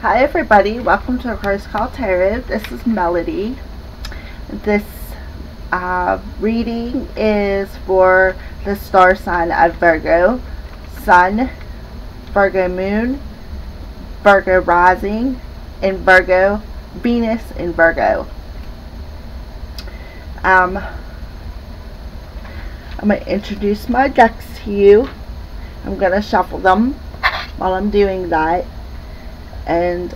Hi everybody, welcome to a Cross Call Tarot. This is Melody. This reading is for the star sign of Virgo, Sun, Virgo Moon, Virgo Rising, and Virgo, Venus in Virgo. I'm going to introduce my decks to you. I'm going to shuffle them while I'm doing that. And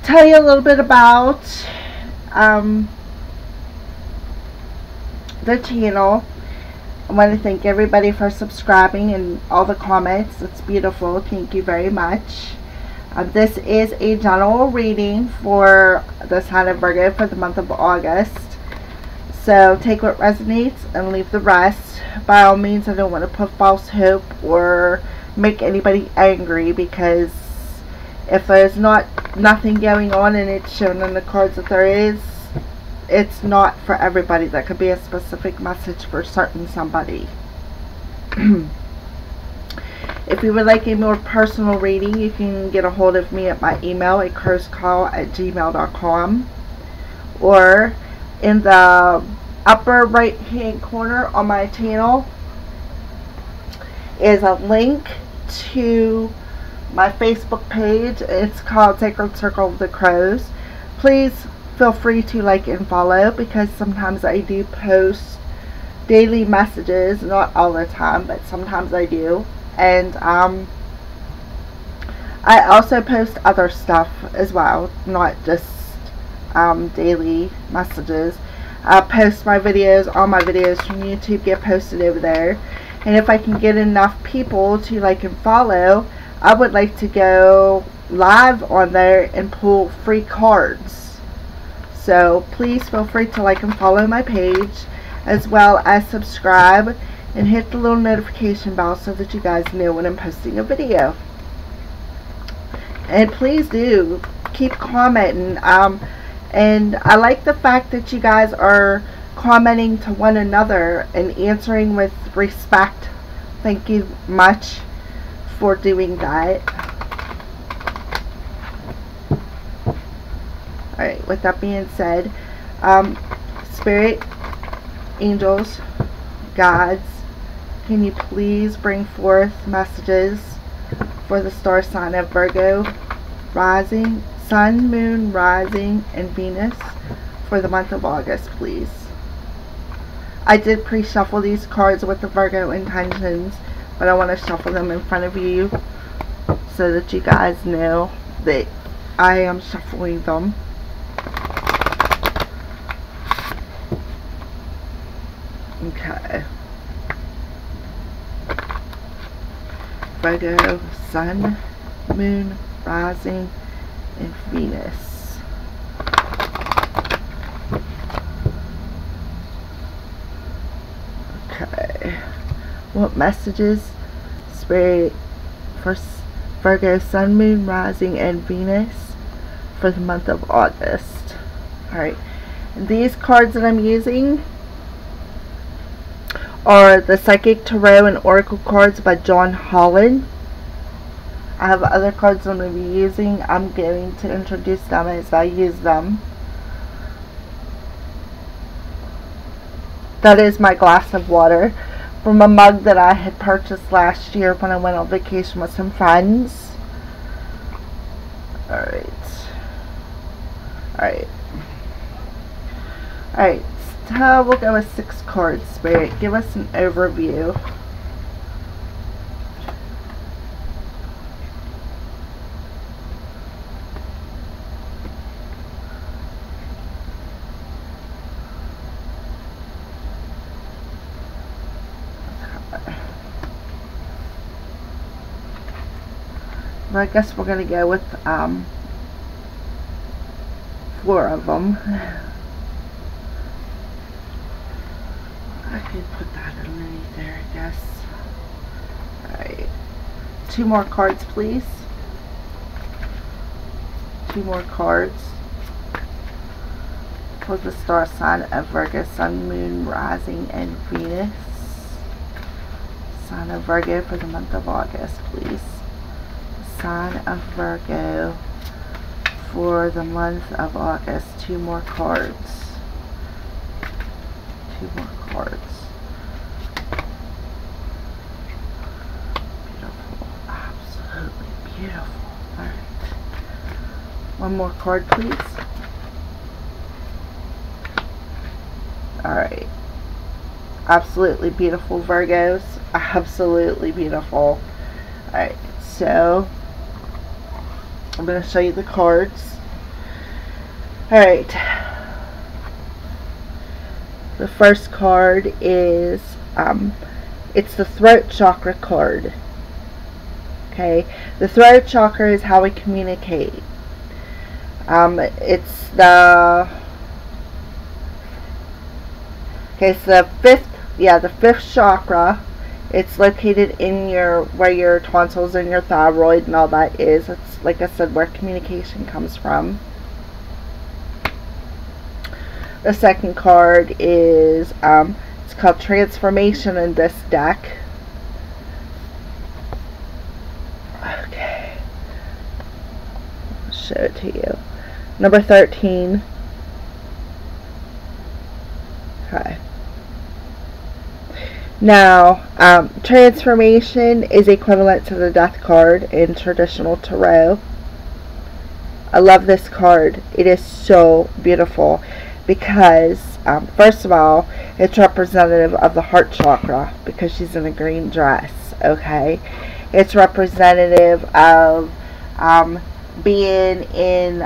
tell you a little bit about the channel. I want to thank everybody for subscribing and all the comments. It's beautiful. Thank you very much. This is a general reading for the sign of Virgo for the month of August. So take what resonates and leave the rest. By all means, I don't want to put false hope or make anybody angry, because if there's nothing going on and it's shown in the cards that there is, it's not for everybody. That could be a specific message for certain somebody. If you would like a more personal reading, you can get a hold of me at my email at cursecall@gmail.com, or in the upper right hand corner on my channel is a link to my Facebook page. It's called Sacred Circle of the Crows. Please feel free to like and follow, because sometimes I do post daily messages, not all the time, but sometimes I do. And I also post other stuff as well, not just daily messages. I post my videos, all my videos from YouTube get posted over there. And if I can get enough people to like and follow, I would like to go live on there and pull free cards. So please feel free to like and follow my page, as well as subscribe and hit the little notification bell so that you guys know when I'm posting a video. And please do keep commenting. And I like the fact that you guys are commenting to one another and answering with respect. Thank you much for doing that. Alright, with that being said, Spirit, angels, gods, can you please bring forth messages for the star sign of Virgo, rising, Sun, Moon, Rising, and Venus for the month of August, please. I did pre-shuffle these cards with the Virgo intentions, but I want to shuffle them in front of you so that you guys know that I am shuffling them. Okay. Virgo, Sun, Moon, Rising, and Venus. Okay. What messages, Spirit, for Virgo, Sun, Moon, Rising, and Venus for the month of August? Alright. And these cards that I'm using are the Psychic Tarot and Oracle cards by John Holland. I have other cards I'm going to be using. I'm going to introduce them as I use them. That is my glass of water from a mug that I had purchased last year when I went on vacation with some friends. Alright. Alright. Alright. So we'll go with 6 cards, Spirit. Give us an overview. Well, I guess we're going to go with 4 of them. I could put that underneath there, I guess. Alright. 2 more cards, please. 2 more cards for the star sign of Virgo, Sun, Moon, Rising, and Venus. Sign of Virgo for the month of August, please. sign of Virgo for the month of August. 2 more cards. 2 more cards. Beautiful. Absolutely beautiful. Alright. 1 more card, please. Alright. Absolutely beautiful, Virgos. Absolutely beautiful. Alright, so I'm going to show you the cards. Alright. The first card is, it's the throat chakra card. Okay, the throat chakra is how we communicate. It's the, okay, it's the fifth chakra. It's located in where your tonsils and your thyroid and all that is. It's, like I said, where communication comes from. The second card is, it's called Transformation in this deck. Okay. I'll show it to you. Number 13. Okay. Now, Transformation is equivalent to the Death card in traditional tarot. I love this card. It is so beautiful because, first of all, it's representative of the heart chakra because she's in a green dress, okay? It's representative of being in,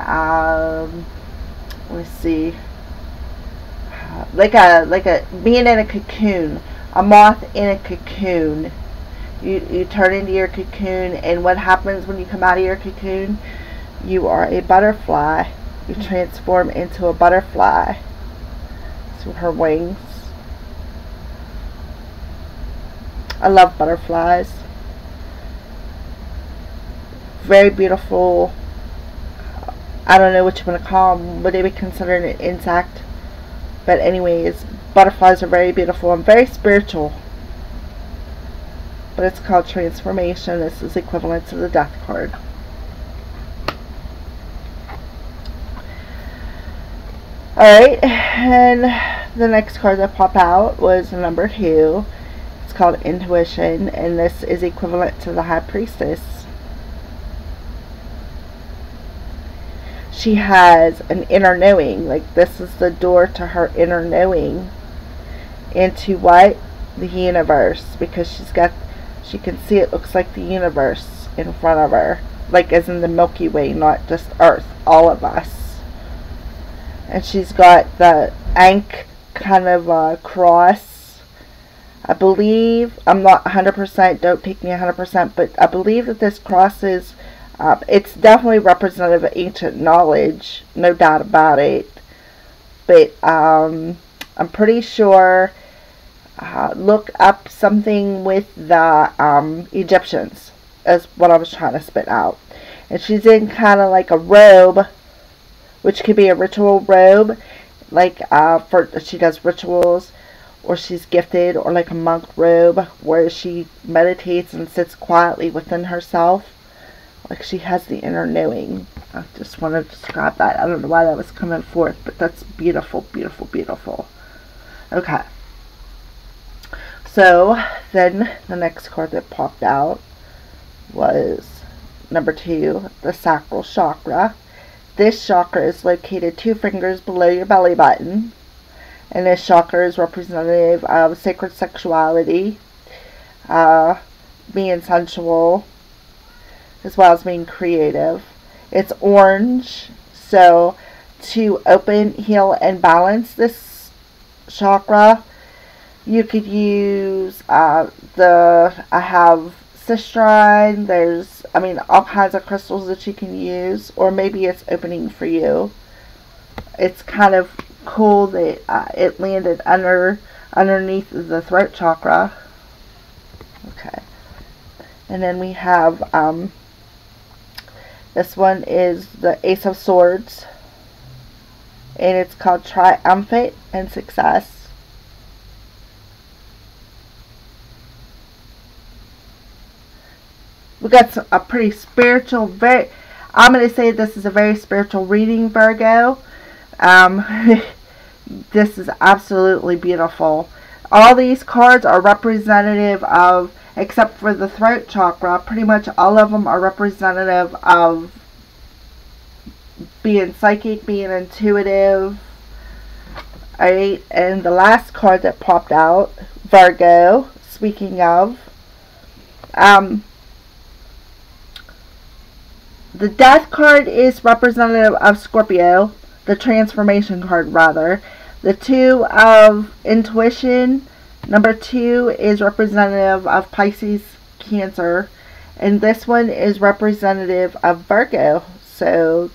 let's see, being in a cocoon. A moth in a cocoon. You turn into your cocoon, and what happens when you come out of your cocoon? You are a butterfly. You transform into a butterfly. So her wings. I love butterflies. Very beautiful. I don't know what you want to call them. Would they be considered an insect? But anyways, butterflies are very beautiful and very spiritual. But it's called Transformation. This is equivalent to the Death card. Alright, and the next card that popped out was number 2. It's called Intuition, and this is equivalent to the High Priestess. She has an inner knowing. Like, this is the door to her inner knowing. Into what? The universe. Because she can see it looks like the universe in front of her. Like, as in the Milky Way, not just Earth. All of us. And she's got the Ankh kind of cross. I believe, I'm not 100%, don't take me 100%, but I believe that this cross is, it's definitely representative of ancient knowledge, no doubt about it. But I'm pretty sure, look up something with the Egyptians, is what I was trying to spit out. And she's in kind of like a robe, which could be a ritual robe, like she does rituals, or she's gifted, or like a monk robe, where she meditates and sits quietly within herself. Like she has the inner knowing. I just want to describe that. I don't know why that was coming forth, but that's beautiful, beautiful, beautiful. Okay. So, then the next card that popped out was number 2, the sacral chakra. This chakra is located 2 fingers below your belly button. And this chakra is representative of sacred sexuality, being sensual, as well as being creative. It's orange, so to open, heal, and balance this chakra, you could use I have cistrine, there's, all kinds of crystals that you can use, or maybe it's opening for you. It's kind of cool that it landed underneath the throat chakra. Okay. And then we have, this one is the Ace of Swords, and it's called Triumphant and Success. We got a pretty spiritual, I'm going to say this is a very spiritual reading, Virgo. This is absolutely beautiful. All these cards are representative of, except for the throat chakra, pretty much all of them are representative of being psychic, being intuitive. Alright, and the last card that popped out, Virgo, speaking of, the Death card is representative of Scorpio, the Transformation card rather. The Two of Intuition, number 2, is representative of Pisces, Cancer, and this one is representative of Virgo. So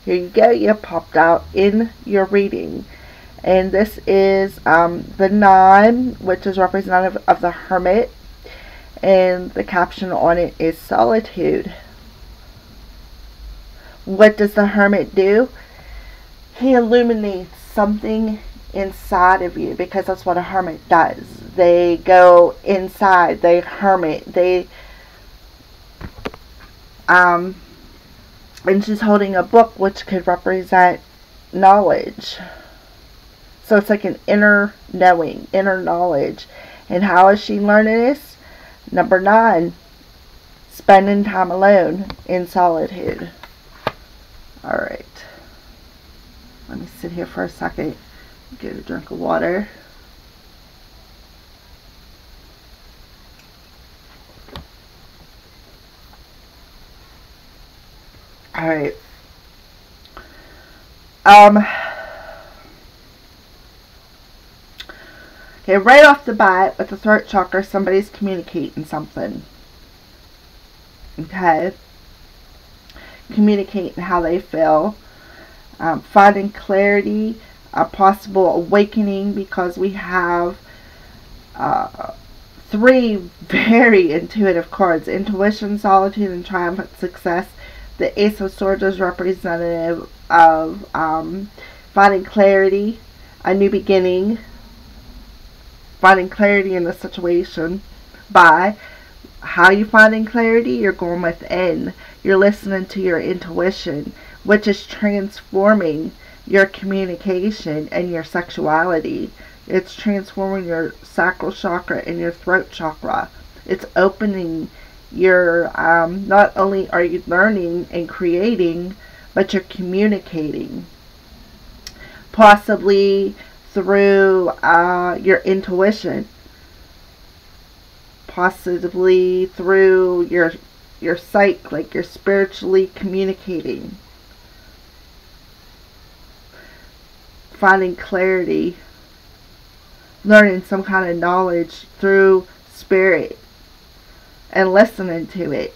here you go, you popped out in your reading. And this is the 9, which is representative of the Hermit, and the caption on it is solitude. What does the Hermit do? He illuminates something inside of you, because that's what a hermit does. They go inside, they hermit, they and she's holding a book which could represent knowledge. So it's like an inner knowing, inner knowledge. And how is she learning this? Number 9, spending time alone in solitude. Alright. Let me sit here for a second. Get a drink of water. Alright. Okay, right off the bat, with the throat chakra, somebody's communicating something. Okay? Communicating how they feel. Finding clarity, a possible awakening, because we have 3 very intuitive cards: intuition, solitude, and triumphant success. The Ace of Swords is representative of finding clarity, a new beginning, finding clarity in the situation. By how you finding clarity? You're going within. You're listening to your intuition, which is transforming your communication and your sexuality. It's transforming your sacral chakra and your throat chakra. It's opening your, not only are you learning and creating, but you're communicating. Possibly through your intuition. Possibly through your psyche, like you're spiritually communicating. Finding clarity, learning some kind of knowledge through spirit and listening to it.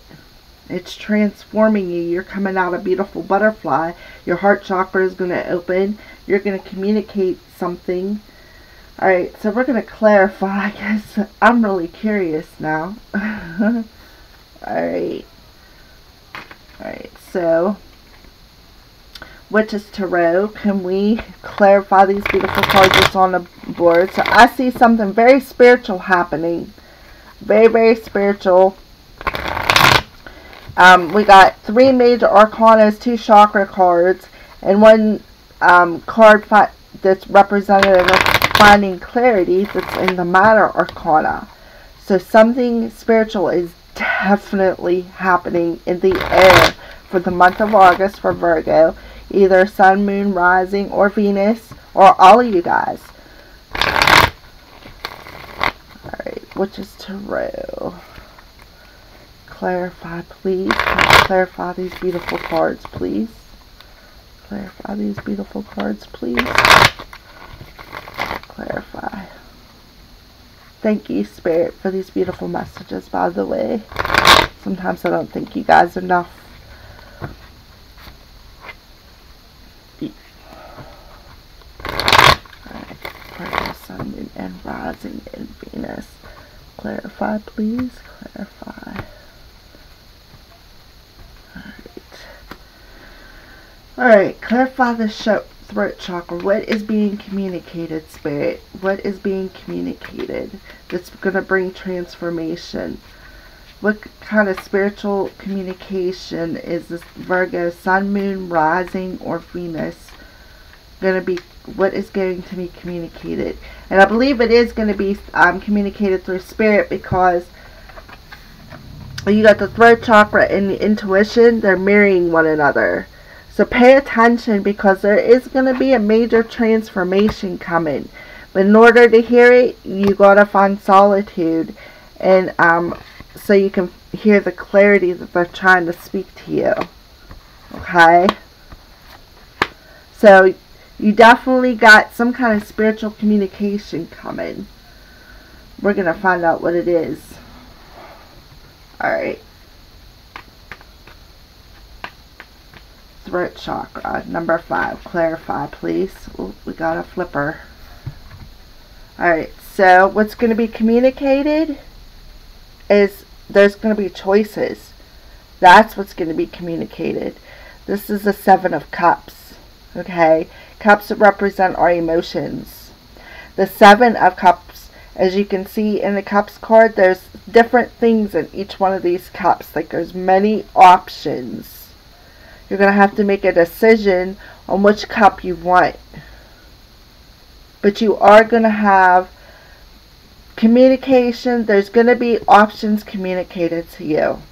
It's transforming you. You're coming out a beautiful butterfly. Your heart chakra is going to open. You're going to communicate something. Alright, so we're going to clarify, because I'm really curious now. Alright. Alright, so Witch's Tarot, can we clarify these beautiful cards that's on the board? So I see something very spiritual happening. Very, very spiritual. We got 3 major arcanas, 2 chakra cards, and 1 card that's representative of finding clarity, that's in the minor arcana. So something spiritual is definitely happening in the air for the month of August for Virgo. Either Sun, Moon, Rising, or Venus, or all of you guys. Alright, Witch's Tarot. Clarify, please. Clarify these beautiful cards, please. Clarify these beautiful cards, please. Clarify. Thank you, Spirit, for these beautiful messages, by the way. Sometimes I don't thank you guys enough. Alright, Sun, Moon, and Rising in Venus. Clarify, please. Clarify. Alright, clarify the throat chakra. What is being communicated, Spirit? What is being communicated that's going to bring transformation? What kind of spiritual communication is this Virgo Sun, Moon, Rising, or Venus going to be? What is going to be communicated? And I believe it is going to be communicated through spirit, because you got the throat chakra and the intuition. They're mirroring one another. So pay attention, because there is going to be a major transformation coming. But in order to hear it, you got to find solitude. And so you can hear the clarity that they're trying to speak to you. Okay? So you definitely got some kind of spiritual communication coming. We're going to find out what it is. Alright. Throat chakra, number 5. Clarify, please. Ooh, we got a flipper. Alright, so what's going to be communicated is there's going to be choices. That's what's going to be communicated. This is the 7 of Cups. Okay? Cups represent our emotions. The 7 of Cups, as you can see in the Cups card, there's different things in each one of these cups. Like, there's many options. You're going to have to make a decision on which cup you want. But you are going to have communication. There's going to be options communicated to you.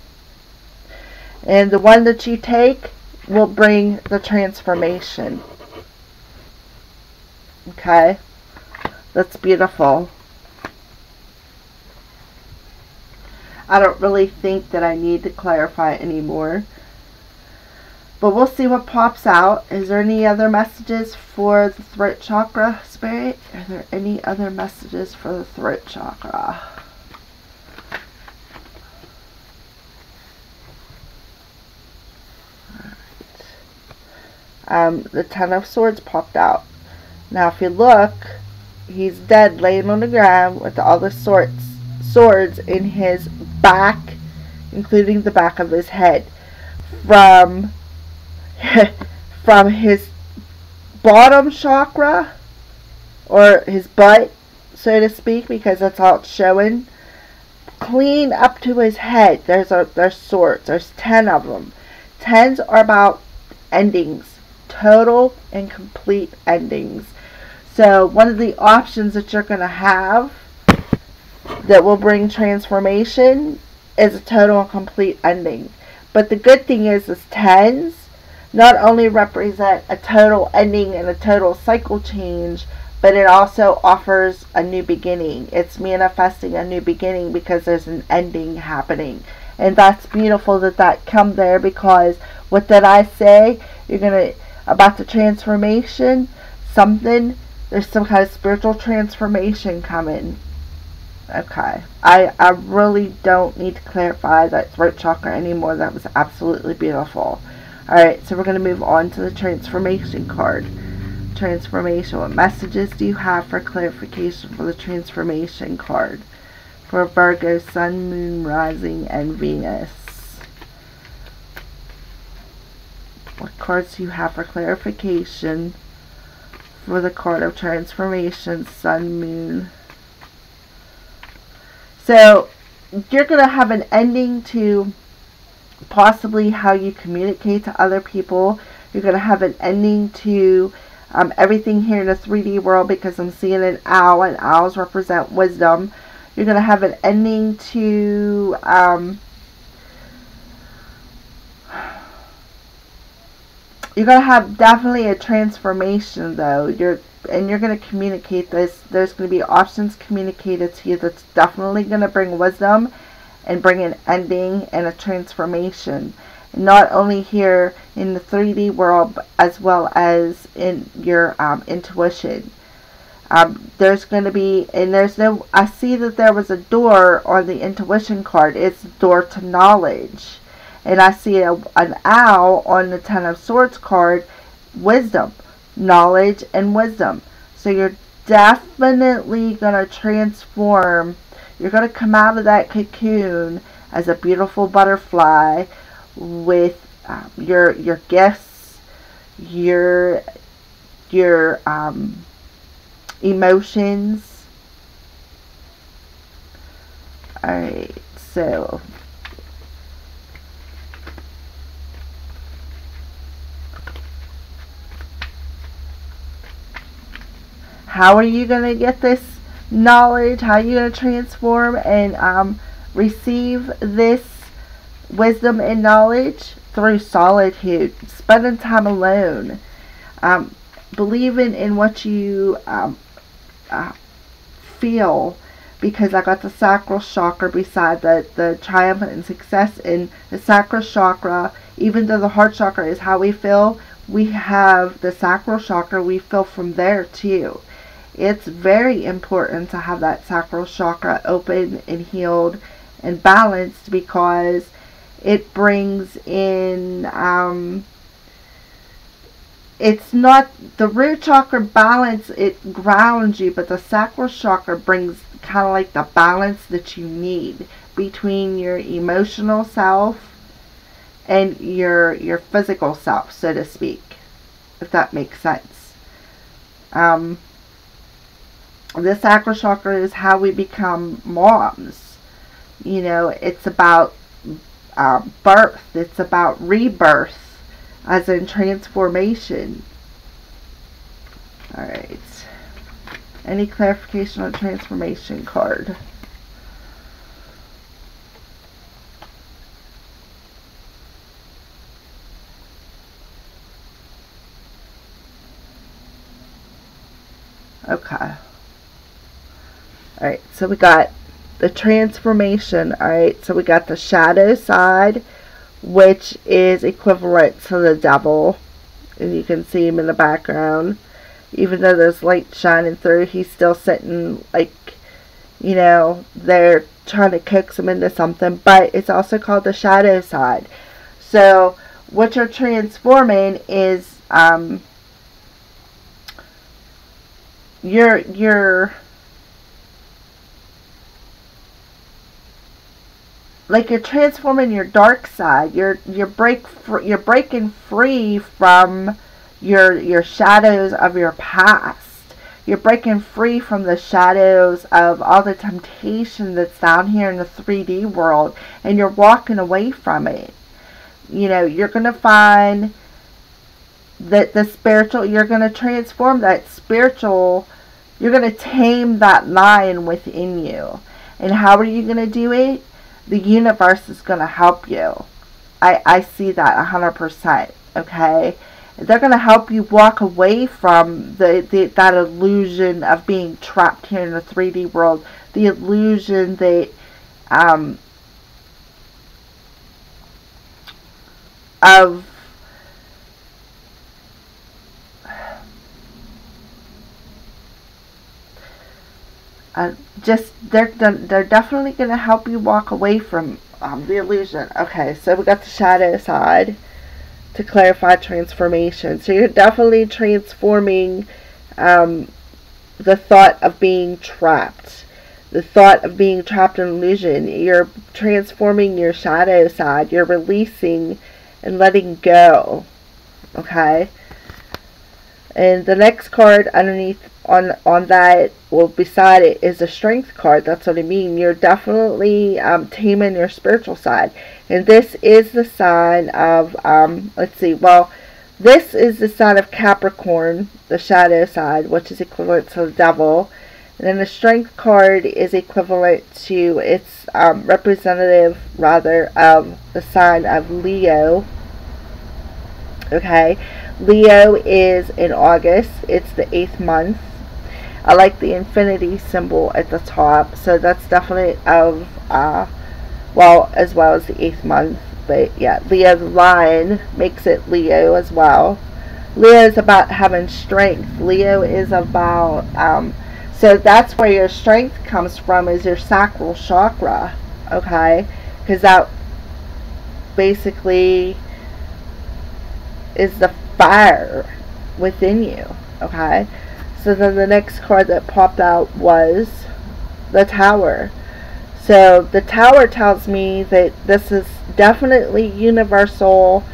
And the one that you take will bring the transformation. Okay? That's beautiful. I don't really think that I need to clarify anymore. But we'll see what pops out. Is there any other messages for the throat chakra, Spirit? Are there any other messages for the throat chakra? Alright. The 10 of Swords popped out. Now if you look, he's dead, laying on the ground with all the swords in his back, including the back of his head. From his bottom chakra, or his butt, so to speak, because that's all it's showing, clean up to his head. There's swords. There's 10 of them. 10s are about endings, total and complete endings. So one of the options that you're going to have that will bring transformation is a total and complete ending. But the good thing is 10s not only represent a total ending and a total cycle change, but it also offers a new beginning. It's manifesting a new beginning because there's an ending happening. And that's beautiful that come there, because what did I say? You're going to, about the transformation, there's some kind of spiritual transformation coming. Okay. I really don't need to clarify that throat chakra anymore. That was absolutely beautiful. Alright, so we're going to move on to the transformation card. Transformation. What messages do you have for clarification for the transformation card? For Virgo, Sun, Moon, Rising, and Venus. What cards do you have for clarification for the card of transformation, Sun, Moon? So, you're going to have an ending to possibly how you communicate to other people. You're going to have an ending to everything here in the 3D world, because I'm seeing an owl, and owls represent wisdom. You're going to have an ending to you're going to have definitely a transformation, though. You're going to communicate this. There's going to be options communicated to you that's definitely going to bring wisdom and bring an ending and a transformation. Not only here in the 3D world, but as well as in your intuition. There's going to be, and I see that there was a door on the intuition card. It's the door to knowledge. And I see an owl on the 10 of Swords card, wisdom, knowledge, and wisdom. So you're definitely going to transform. You're going to come out of that cocoon as a beautiful butterfly with your gifts, your emotions. Alright, so How are you going to get this knowledge? How are you going to transform and receive this wisdom and knowledge? Through solitude, spending time alone, believing in what you feel, because I got the sacral chakra beside the triumphant and success in the sacral chakra. Even though the heart chakra is how we feel, we have the sacral chakra, we feel from there too. It's very important to have that sacral chakra open and healed and balanced, because it brings in, it's not, the root chakra balance, it grounds you, but the sacral chakra brings kind of like the balance that you need between your emotional self and your physical self, so to speak, if that makes sense. The sacral chakra is how we become moms. You know, it's about birth. It's about rebirth, as in transformation. Alright. Any clarification on transformation card? Okay. Alright, so we got the transformation. Alright, so we got the shadow side, which is equivalent to the devil. And you can see him in the background. Even though there's light shining through, he's still sitting, like, you know, they're trying to coax him into something. But it's also called the shadow side. So what you're transforming is you're like, you're transforming your dark side. You're breaking free from your shadows of your past. You're breaking free from the shadows of all the temptation that's down here in the 3D world, and you're walking away from it. You know, you're going to find that the spiritual, you're going to transform that spiritual, you're going to tame that lion within you. And how are you going to do it? The universe is going to help you. I see that 100%, okay? They're going to help you walk away from that illusion of being trapped here in the 3D world. The illusion that of they're definitely going to help you walk away from the illusion. Okay, so we got the shadow side to clarify transformation. So you're definitely transforming the thought of being trapped. The thought of being trapped in illusion. You're transforming your shadow side. You're releasing and letting go. Okay? And the next card underneath on that, well, beside it, is a strength card. That's what I mean. You're definitely taming your spiritual side. And this is the sign of, let's see, well, this is the sign of Capricorn, the shadow side, which is equivalent to the devil. And then the strength card is equivalent to, it's representative, rather, of the sign of Leo. Okay, Leo is in August. It's the 8th month. I like the infinity symbol at the top, so that's definitely of, well, as well as the 8th month. But yeah, Leo the lion makes it Leo as well. Leo is about having strength. Leo is about, so that's where your strength comes from, is your sacral chakra, okay? Because that basically is the fire within you, okay? So then the next card that popped out was the Tower. So the Tower tells me that this is definitely universal.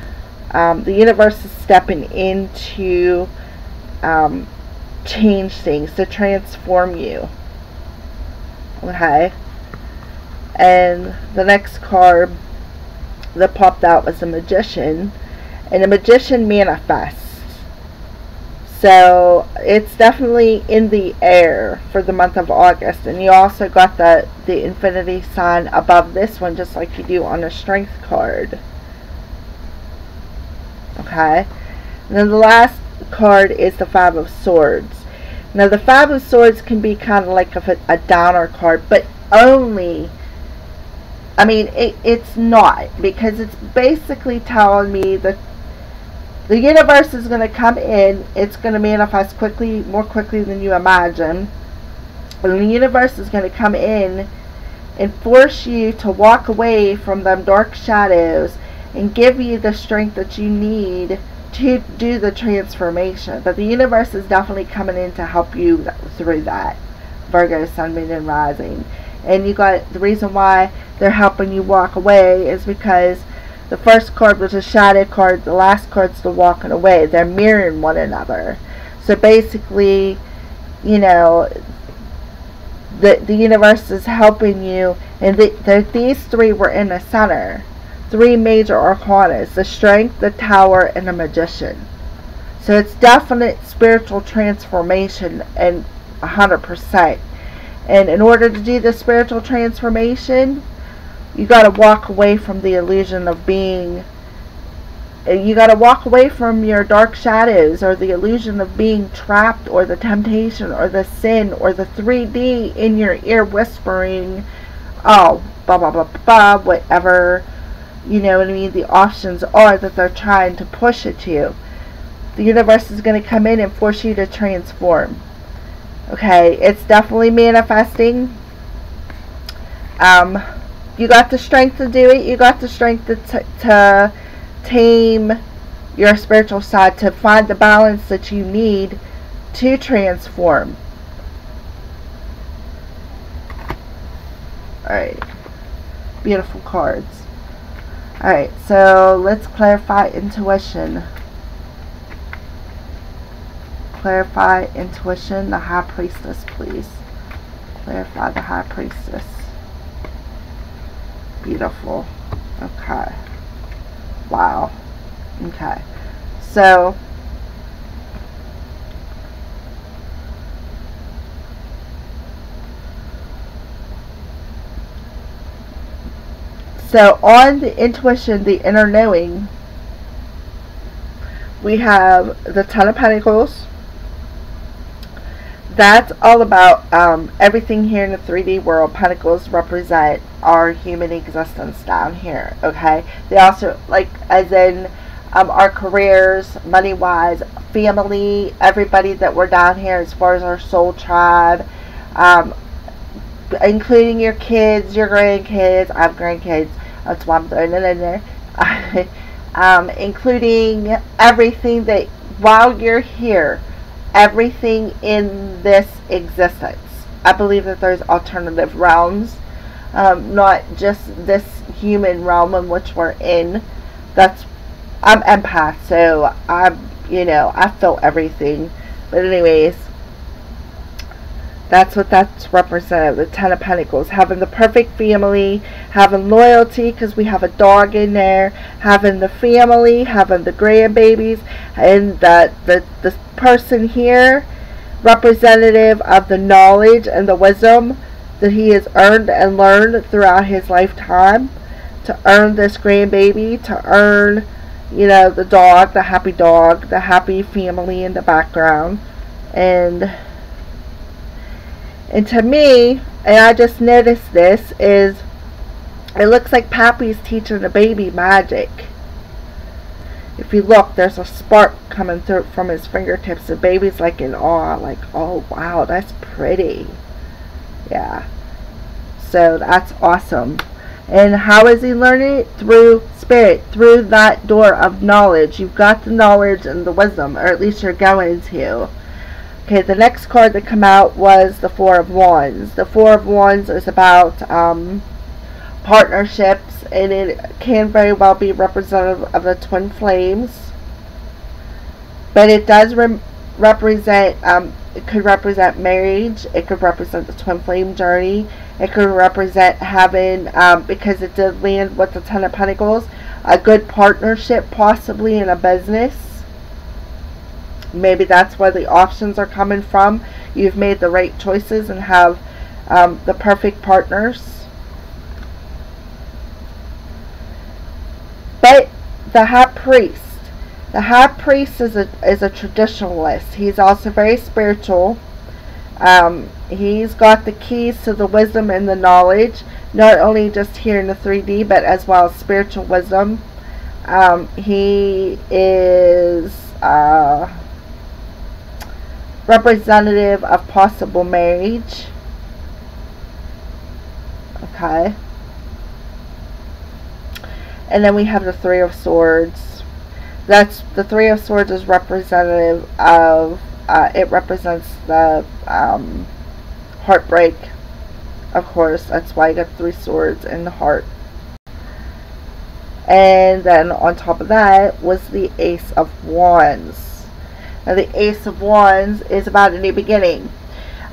The universe is stepping in to change things, to transform you. Okay? And the next card that popped out was the Magician. And the Magician manifests. So it's definitely in the air for the month of August. And you also got the infinity sign above this one, just like you do on a strength card. Okay. And then the last card is the Five of Swords. Now the Five of Swords can be kind of like a downer card, but only, I mean, it's not, because it's basically telling me that the universe is going to come in. It's going to manifest quickly, more quickly than you imagine. And the universe is going to come in and force you to walk away from them dark shadows and give you the strength that you need to do the transformation. But the universe is definitely coming in to help you through that. Virgo, Sun, Moon, and Rising. And you got the reason why they're helping you walk away is because the first card was a shadow card, the last card's the walking away. They're mirroring one another. So basically, you know, the universe is helping you, and these three were in the center. Three major arcanas: the Strength, the Tower, and the Magician. So it's definite spiritual transformation, and 100%. And in order to do the spiritual transformation, you got to walk away from the illusion of being, you got to walk away from your dark shadows, or the illusion of being trapped, or the temptation, or the sin, or the 3D in your ear whispering, oh, blah, blah, blah, blah, whatever, you know what I mean, the options are that they're trying to push at you. The universe is going to come in and force you to transform. Okay, it's definitely manifesting. You got the strength to do it. You got the strength to tame your spiritual side, to find the balance that you need to transform. Alright. Beautiful cards. Alright, so let's clarify intuition. Clarify intuition, the High Priestess, please. Clarify the High Priestess. Beautiful. Okay. Wow. Okay. So on the intuition, the inner knowing, we have the Ten of Pentacles. That's all about everything here in the 3D world. Pentacles represent our human existence down here, okay? They also, like, as in our careers, money-wise, family, everybody that we're down here as far as our soul tribe, including your kids, your grandkids. I have grandkids. That's why I'm throwing it in there. Including everything that, while you're here, everything in this existence. I believe that there's alternative realms, not just this human realm in which we're in. I'm empath, so I feel everything. But anyways, that's what that's represented. The Ten of Pentacles, having the perfect family, having loyalty, because we have a dog in there, having the family, having the grandbabies, and the person here, representative of the knowledge and the wisdom that he has earned and learned throughout his lifetime, to earn this grandbaby, to earn, the dog, the happy family in the background. And to me, and I just noticed this, is it looks like Pappy's teaching the baby magic. If you look, there's a spark coming through from his fingertips. The baby's like in awe, like, oh wow, that's pretty. Yeah. So that's awesome. And how is he learning it? Through spirit, through that door of knowledge. You've got the knowledge and the wisdom, or at least you're going to. Okay, the next card that came out was the Four of Wands. The Four of Wands is about partnerships, and it can very well be representative of the twin flames. But it does represent, it could represent marriage, it could represent the twin flame journey, it could represent having, because it did land with the Ten of Pentacles, a good partnership, possibly in a business. maybe that's where the options are coming from. You've made the right choices and have the perfect partners. But the High Priest. The High Priest is a traditionalist. He's also very spiritual. He's got the keys to the wisdom and the knowledge, not only just here in the 3D, but as well as spiritual wisdom. He is representative of possible marriage. Okay. And then we have the Three of Swords. That's the Three of Swords is representative of it represents the heartbreak. Of course, that's why I got 3 swords in the heart. And then on top of that was the Ace of Wands. Now the Ace of Wands is about a new beginning,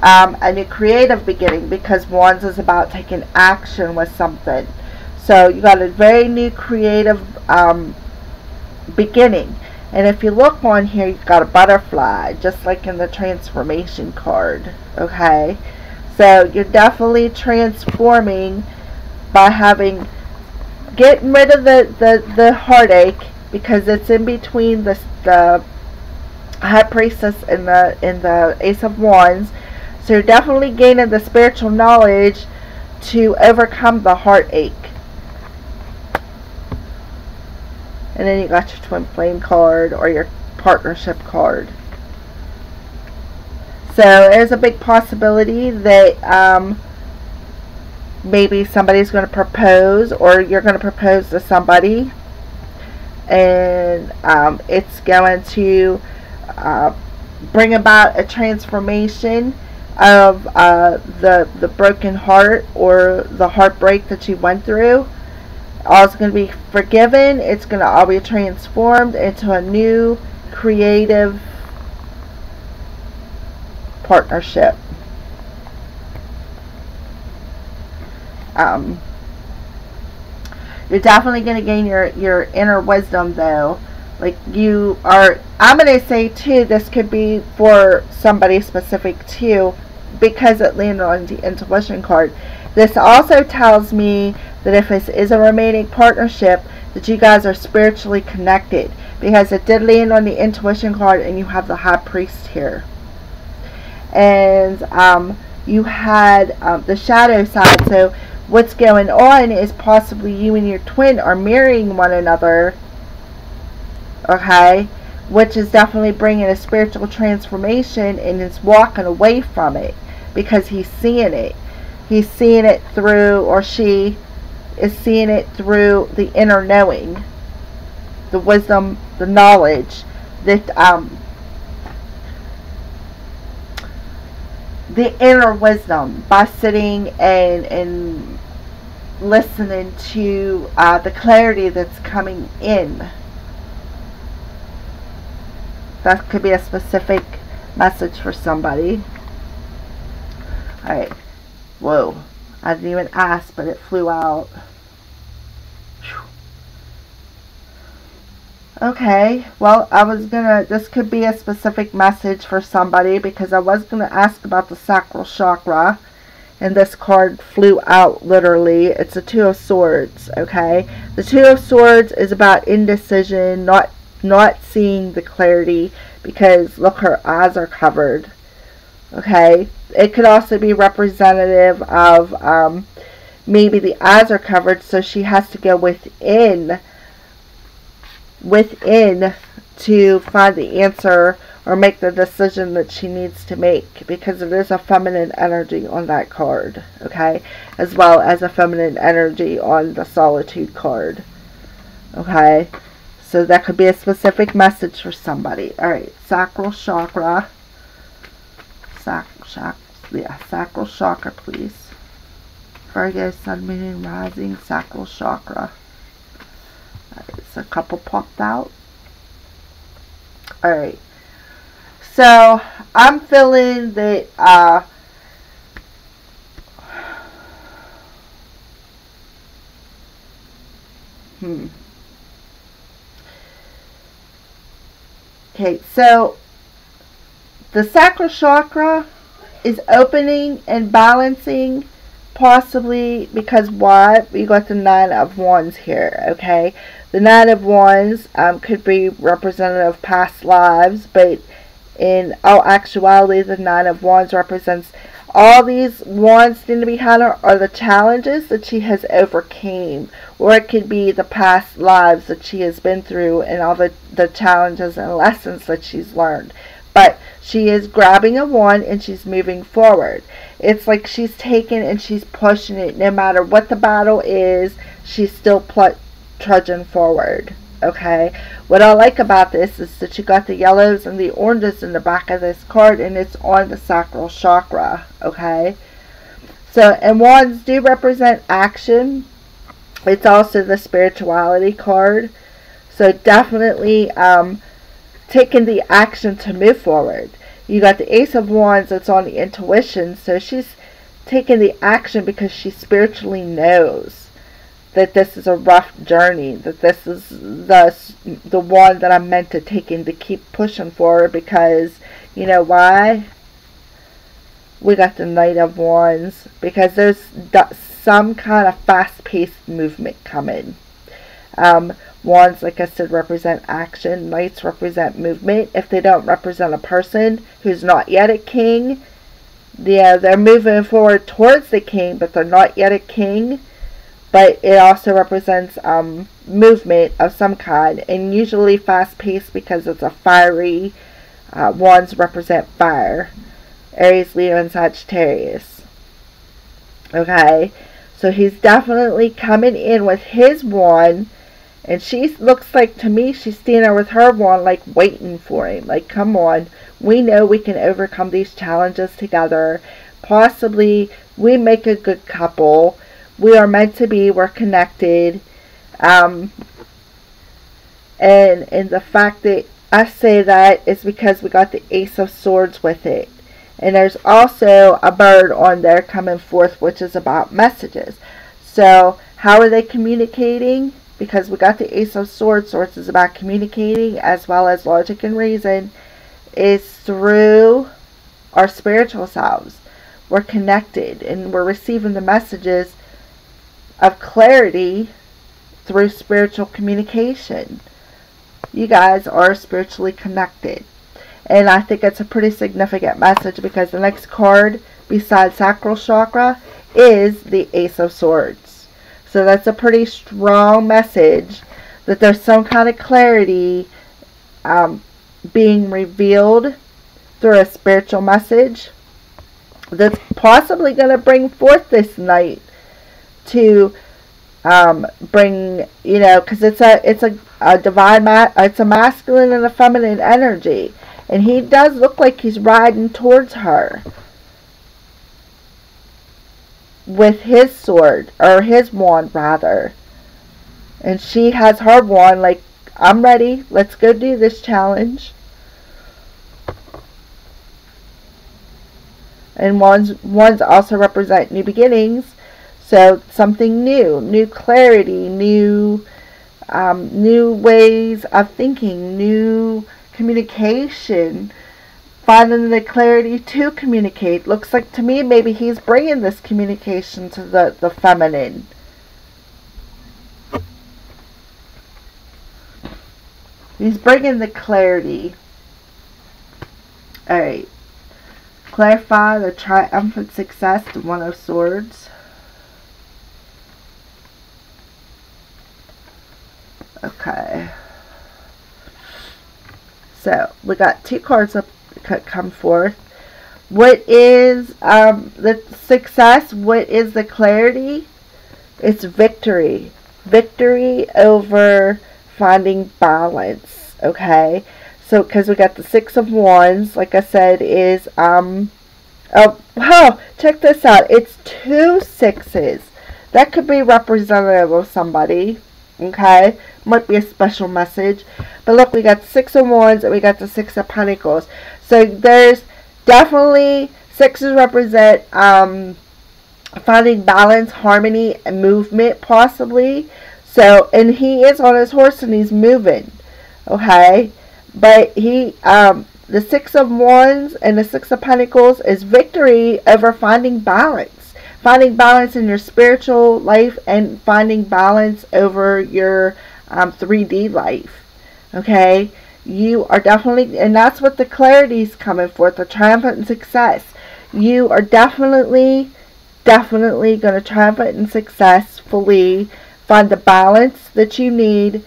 a new creative beginning, because Wands is about taking action with something. So you got a very new creative beginning. And if you look on here, you've got a butterfly, just like in the transformation card. Okay, so you're definitely transforming by getting rid of the heartache, because it's in between the High Priestess and the Ace of Wands. So you're definitely gaining the spiritual knowledge to overcome the heartache. And then you got your Twin Flame card, or your partnership card. So there's a big possibility that maybe somebody's going to propose, or you're going to propose to somebody, and it's going to bring about a transformation of the broken heart or the heartbreak that you went through. All is going to be forgiven. It's going to all be transformed into a new creative partnership. You're definitely going to gain your inner wisdom, though. Like, you are, I'm going to say too, this could be for somebody specific too, because it landed on the intuition card. This also tells me that if this is a romantic partnership, that you guys are spiritually connected, because it did land on the intuition card, and you have the High Priest here. And you had the shadow side. So what's going on is possibly you and your twin are marrying one another. Okay, which is definitely bringing a spiritual transformation, and is walking away from it because he's seeing it. He's seeing it through, or she is seeing it through the inner knowing, the wisdom, the knowledge that the inner wisdom, by sitting and listening to the clarity that's coming in. That could be a specific message for somebody. Alright. Whoa. I didn't even ask, but it flew out. Okay. Well, this could be a specific message for somebody, because I was gonna ask about the sacral chakra, and this card flew out literally. It's a Two of Swords, okay? The Two of Swords is about indecision, not seeing the clarity, because look, her eyes are covered. Okay, it could also be representative of maybe the eyes are covered, so she has to go within to find the answer or make the decision that she needs to make, because it is a feminine energy on that card, okay, as well as a feminine energy on the Solitude card. Okay, so that could be a specific message for somebody. Alright, sacral chakra. Sacral chakra, please. Virgo, Sun, Moon, and Rising, sacral chakra. Alright, so a couple popped out. Alright, so I'm feeling that okay, so The sacral chakra is opening and balancing, possibly because what? We got the Nine of Wands here, okay? The Nine of Wands could be representative of past lives, but in all actuality, the Nine of Wands represents all these wands seem to be had are the challenges that she has overcame, or it could be the past lives that she has been through and all the challenges and lessons that she's learned. But she is grabbing a wand and she's moving forward. It's like she's taking and she's pushing it. No matter what the battle is, she's still trudging forward. Okay, what I like about this is that you got the yellows and the oranges in the back of this card, and it's on the sacral chakra. Okay, so, and wands do represent action. It's also the spirituality card, so definitely taking the action to move forward. You got the Ace of Wands that's on the intuition, so she's taking the action because she spiritually knows that this is a rough journey, that this is the one that I'm meant to take and to keep pushing forward, because you know why? We got the Knight of Wands, because there's some kind of fast-paced movement coming. Wands, like I said, represent action. Knights represent movement. If they don't represent a person who's not yet a king, yeah, they're moving forward towards the king, but they're not yet a king. But it also represents movement of some kind, and usually fast-paced because it's a fiery. Wands represent fire. Aries, Leo, and Sagittarius. Okay, so he's definitely coming in with his wand, and she looks like, to me, she's standing with her wand, like waiting for him. Like, come on, we know we can overcome these challenges together. Possibly, we make a good couple. We are meant to be. We're connected. And the fact that I say that is because we got the Ace of Swords with it. And there's also a bird on there coming forth, which is about messages. So, how are they communicating? Because we got the Ace of Swords. Swords is about communicating as well as logic and reason. Is through our spiritual selves. We're connected and we're receiving the messages of clarity through spiritual communication. You guys are spiritually connected, and I think it's a pretty significant message, because the next card besides sacral chakra is the Ace of Swords. So that's a pretty strong message that there's some kind of clarity being revealed through a spiritual message that's possibly going to bring forth this night to bring, you know, because it's a divine, it's a masculine and a feminine energy, and he does look like he's riding towards her with his sword, or his wand rather, and she has her wand, like, I'm ready, let's go do this challenge. And wands also represent new beginnings. So something new, new clarity, new ways of thinking, new communication, finding the clarity to communicate. Looks like to me maybe he's bringing this communication to the feminine. He's bringing the clarity. Alright. Clarify the triumphant success, the One of Swords. Okay, so we got two cards up come forth. What is the success? What is the clarity? It's victory. Victory over finding balance. Okay, so because we got the Six of Wands, like I said, is check this out. It's 2 sixes. That could be representative of somebody. Okay, might be a special message, but look, we got 6 of Wands and we got the 6 of Pentacles. So there's definitely, sixes represent finding balance, harmony, and movement, possibly. So, and he is on his horse and he's moving. Okay, but he the Six of Wands and the Six of Pentacles is victory over finding balance. Finding balance in your spiritual life and finding balance over your 3D life. Okay? You are definitely, and that's what the clarity is coming forth, the triumphant and success. You are definitely going to triumphant and successfully find the balance that you need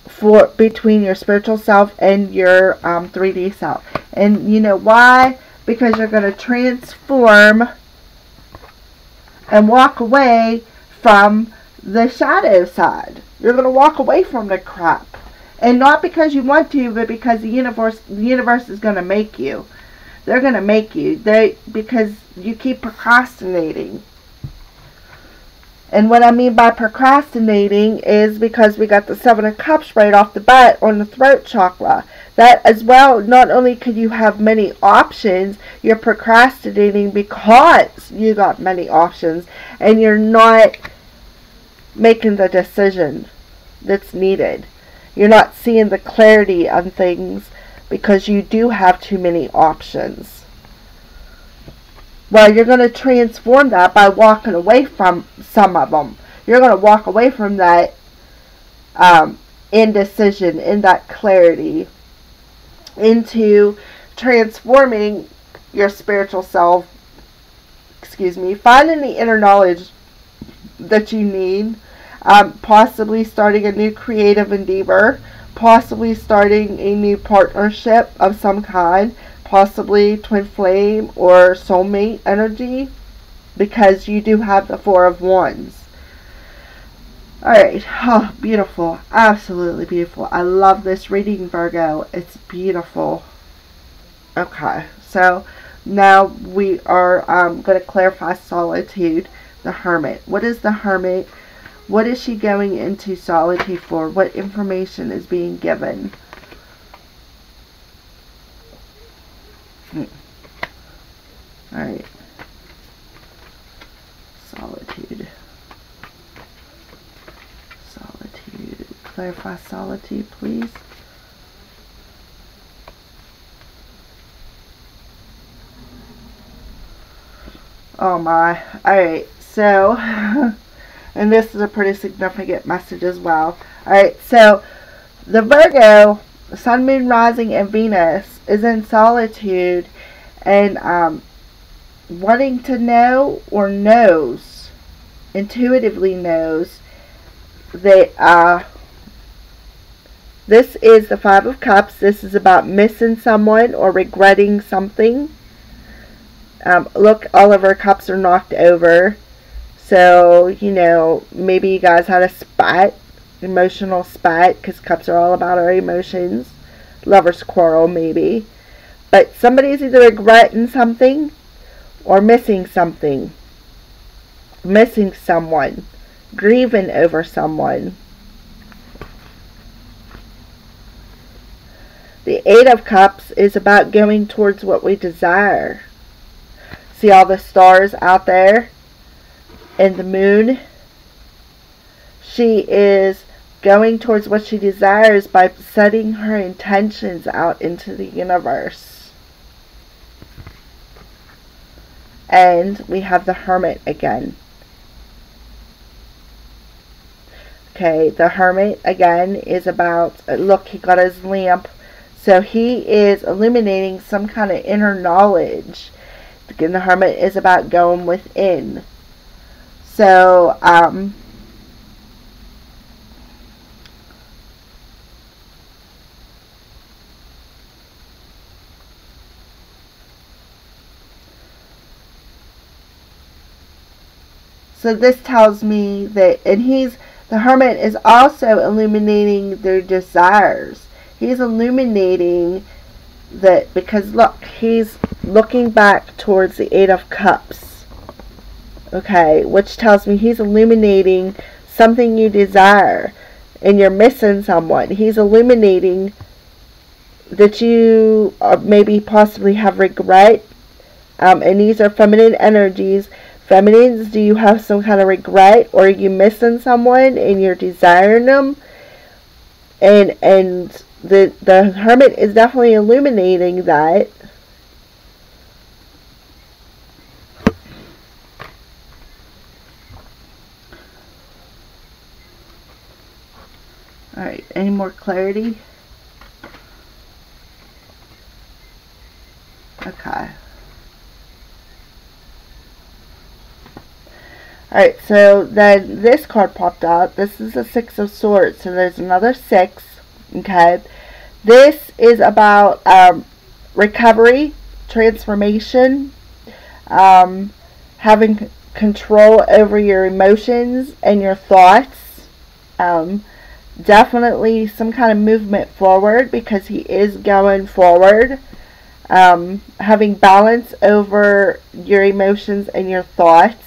for between your spiritual self and your 3D self. And you know why? Because you're going to transform and walk away from the shadow side. You're going to walk away from the crap. And not because you want to, but because the universe is going to make you. They're going to make you. Because you keep procrastinating. And what I mean by procrastinating is because we got the Seven of Cups right off the bat on the throat chakra. That as well, not only could you have many options, you're procrastinating because you got many options and you're not making the decision that's needed. You're not seeing the clarity on things because you do have too many options. Well, you're going to transform that by walking away from some of them. You're going to walk away from that indecision, in that clarity, into transforming your spiritual self. Finding the inner knowledge that you need. Possibly starting a new creative endeavor. Possibly starting a new partnership of some kind. Possibly twin flame or soulmate energy, because you do have the Four of Wands. Alright, oh, beautiful, absolutely beautiful. I love this reading, Virgo. It's beautiful. Okay, so now we are going to clarify solitude, the Hermit. What is the Hermit? What is she going into solitude for? What information is being given? Alright. Solitude. Solitude. Clarify solitude, please. Oh my. Alright, so and this is a pretty significant message as well. Alright, so the Virgo, Sun, Moon, Rising, and Venus is in solitude and wanting to know, or knows, intuitively knows that this is the Five of Cups. This is about missing someone or regretting something. Look, all of our cups are knocked over. So, you know, maybe you guys had a spat, emotional spat, because cups are all about our emotions. Lover's quarrel, maybe. But somebody's either regretting something or missing something. Missing someone. Grieving over someone. The Eight of Cups is about going towards what we desire. See all the stars out there? And the moon? She is going towards what she desires by setting her intentions out into the universe. And we have the Hermit again. Okay, the Hermit again is about, look, he got his lamp. So he is illuminating some kind of inner knowledge. Again, the Hermit is about going within. So, so this tells me that, and the Hermit is also illuminating their desires. He's illuminating that, because look, he's looking back towards the Eight of Cups. Okay, which tells me he's illuminating something you desire and you're missing someone. He's illuminating that you maybe possibly have regret. And these are feminine energies. Feminines, do you have some kind of regret, or are you missing someone and you're desiring them? And the Hermit is definitely illuminating that. Alright, any more clarity? Okay. Alright, so then this card popped out. This is a Six of Swords. So there's another 6. Okay. This is about recovery, transformation, having control over your emotions and your thoughts. Definitely some kind of movement forward, because he is going forward. Having balance over your emotions and your thoughts.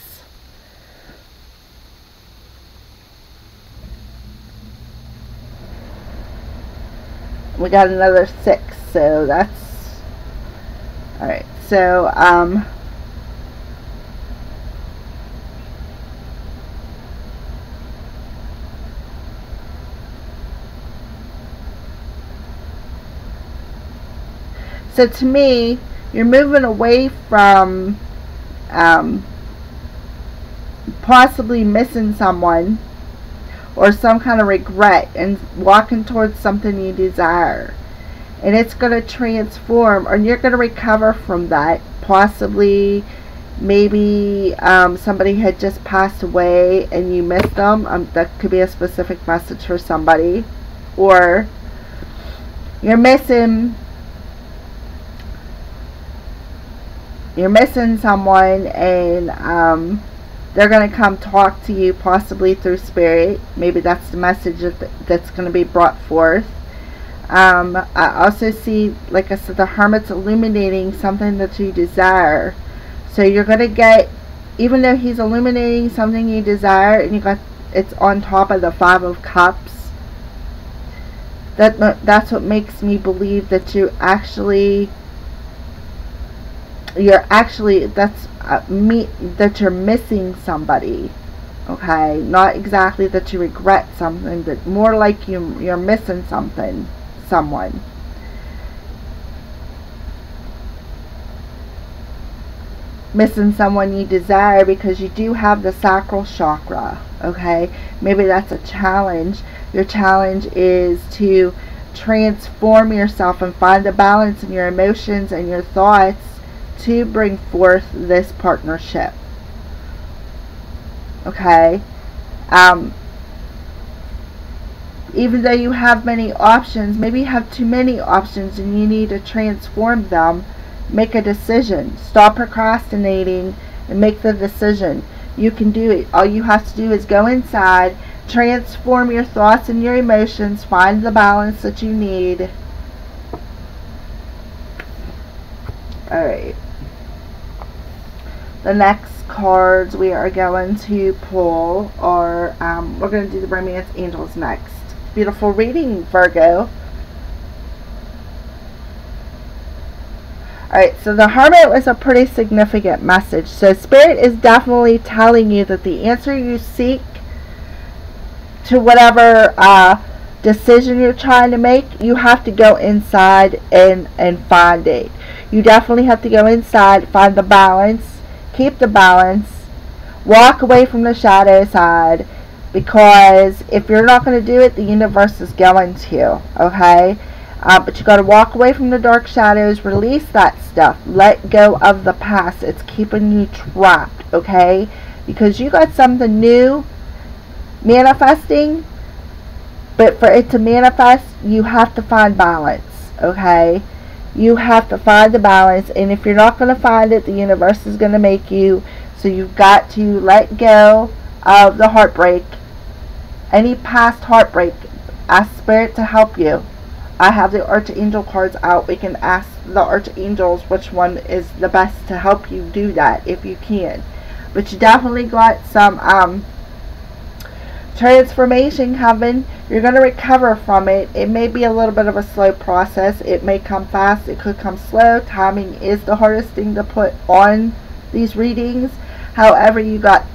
We got another 6, so that's alright. So so to me, you're moving away from possibly missing someone or some kind of regret, and walking towards something you desire. And it's going to transform, or you're going to recover from that. Possibly, maybe somebody had just passed away and you missed them. That could be a specific message for somebody. Or you're missing someone, and they're going to come talk to you, possibly through spirit. Maybe that's the message that's going to be brought forth. I also see, like I said, the Hermit's illuminating something that you desire. So you're going to get, even though he's illuminating something you desire, and you got, it's on top of the 5 of Cups. That's what makes me believe that you're actually that you're missing somebody. Okay, not exactly that you regret something, but more like you're missing someone. Missing someone you desire, because you do have the sacral chakra. Okay, maybe that's a challenge. Your challenge is to transform yourself and find the balance in your emotions and your thoughts to bring forth this partnership. Okay. Even though you have many options, maybe you have too many options and you need to transform them. Make a decision. Stop procrastinating and make the decision. You can do it. All you have to do is go inside, transform your thoughts and your emotions, find the balance that you need. Alright. The next cards we are going to pull are, we're going to do the Romance Angels next. Beautiful reading, Virgo. Alright, so the Hermit was a pretty significant message. So Spirit is definitely telling you that the answer you seek to whatever decision you're trying to make, you have to go inside and find it. You definitely have to go inside, find the balance. Keep the balance. Walk away from the shadow side, because if you're not going to do it, the universe is going to. Okay? But you got to walk away from the dark shadows. Release that stuff. Let go of the past. It's keeping you trapped. Okay? Because you got something new manifesting. But for it to manifest, you have to find balance. Okay? You have to find the balance, and if you're not going to find it, the universe is going to make you. So you've got to let go of the heartbreak. Any past heartbreak, ask Spirit to help you. I have the Archangel cards out. We can ask the Archangels which one is the best to help you do that, if you can. But you definitely got some transformation coming. You're going to recover from it. It may be a little bit of a slow process. It may come fast. It could come slow. Timing is the hardest thing to put on these readings. However, you got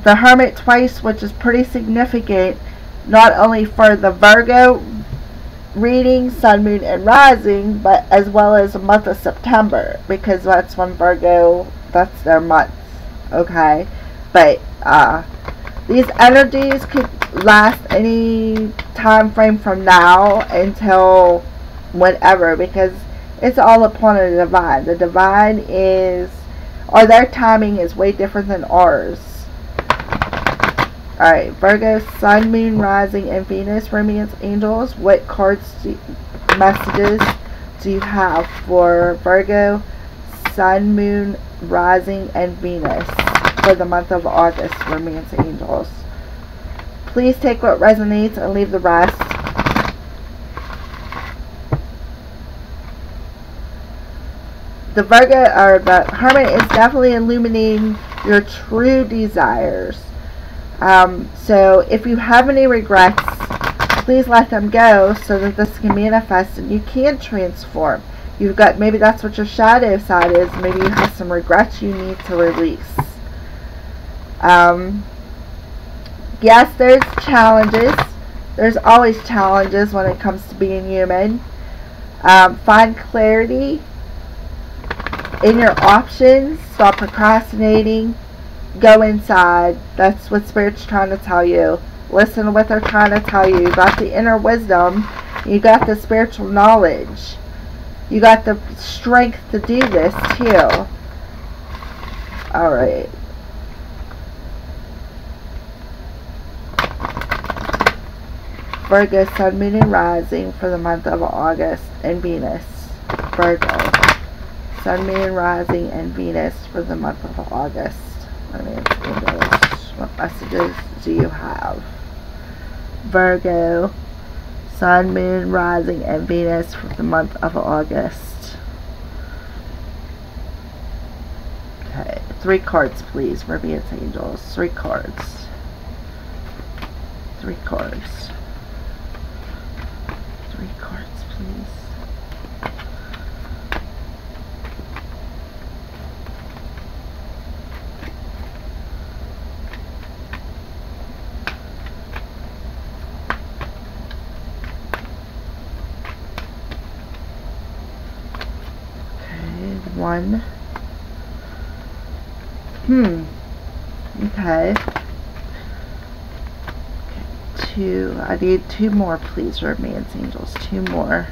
the Hermit twice, which is pretty significant, not only for the Virgo reading Sun, Moon, and Rising, but as well as the month of September, because that's when Virgo, that's their month, okay? But these energies could last any time frame from now until whenever, because it's all upon the divine. The divine is, or their timing is way different than ours. Alright, Virgo, Sun, Moon, Rising, and Venus, Romance Angels. What messages do you have for Virgo, Sun, Moon, Rising, and Venus for the month of August, Romance Angels? Please take what resonates and leave the rest. The Virgo, or the Hermit, is definitely illuminating your true desires. So if you have any regrets, please let them go so that this can manifest and you can transform. You've got, maybe that's what your shadow side is. Maybe you have some regrets you need to release. Yes, there's challenges. There's always challenges when it comes to being human. Find clarity in your options. Stop procrastinating. Go inside. That's what Spirit's trying to tell you. Listen to what they're trying to tell you. You got the inner wisdom. You got the spiritual knowledge. You got the strength to do this too. Alright. Virgo, Sun, Moon, and Rising for the month of August, and Venus. Virgo, Sun, Moon, Rising, and Venus for the month of August. What messages do you have? Virgo, Sun, Moon, Rising, and Venus for the month of August. Okay, 3 cards, please, Romance Angels. 3 cards. 3 cards. 3 cards, please. Okay, 1. Okay. 2. I need 2 more, please, Romance Angels. 2 more.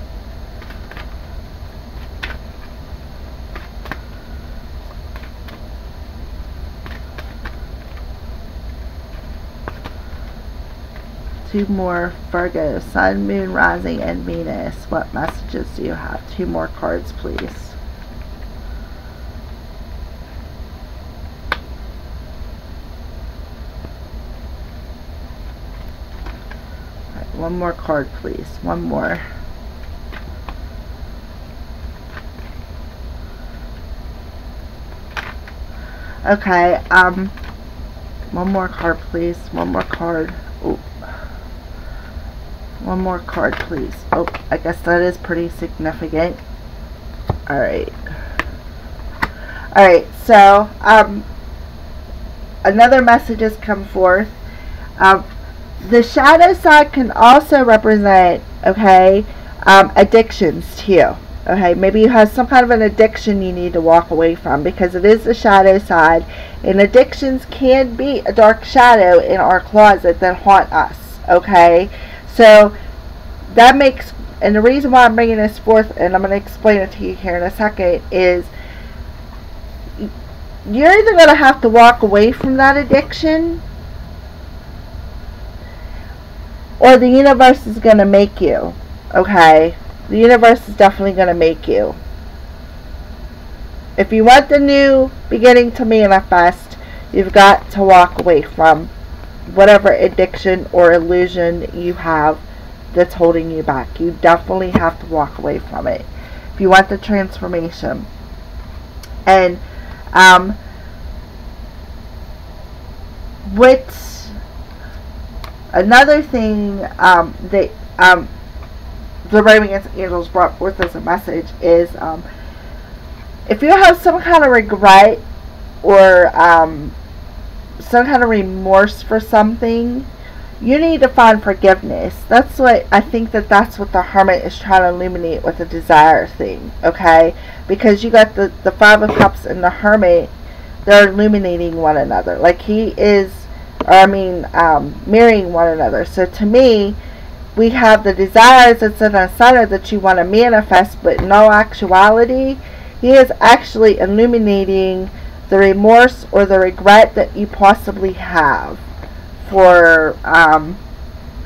Two more, Virgo, Sun, Moon, Rising, and Venus. What messages do you have? 2 more cards, please. Right, 1 more card, please. 1 more. Okay, 1 more card, please. 1 more card. Oh. 1 more card, please. Oh, I guess that is pretty significant. Alright. Alright, so, another message has come forth. The shadow side can also represent, okay, addictions too. Okay, maybe you have some kind of an addiction you need to walk away from, because it is the shadow side, and addictions can be a dark shadow in our closet that haunt us. Okay, so that makes, and the reason why I'm bringing this forth, and I'm going to explain it to you here in a second, is you're either going to have to walk away from that addiction, or the universe is going to make you. Okay, the universe is definitely going to make you. If you want the new beginning to manifest, you've got to walk away from whatever addiction or illusion you have that's holding you back. You definitely have to walk away from it if you want the transformation. And another thing that the Romance Angels brought forth as a message is, if you have some kind of regret or some kind of remorse for something, You need to find forgiveness. That's what I think, that's what the Hermit is trying to illuminate with the desire thing, okay? Because you got the Five of Cups and the Hermit, they're illuminating one another. Like he is, or I mean, mirroring one another. So to me, we have the desires that's in the center that you want to manifest, but in all actuality, he is actually illuminating the remorse or the regret that you possibly have for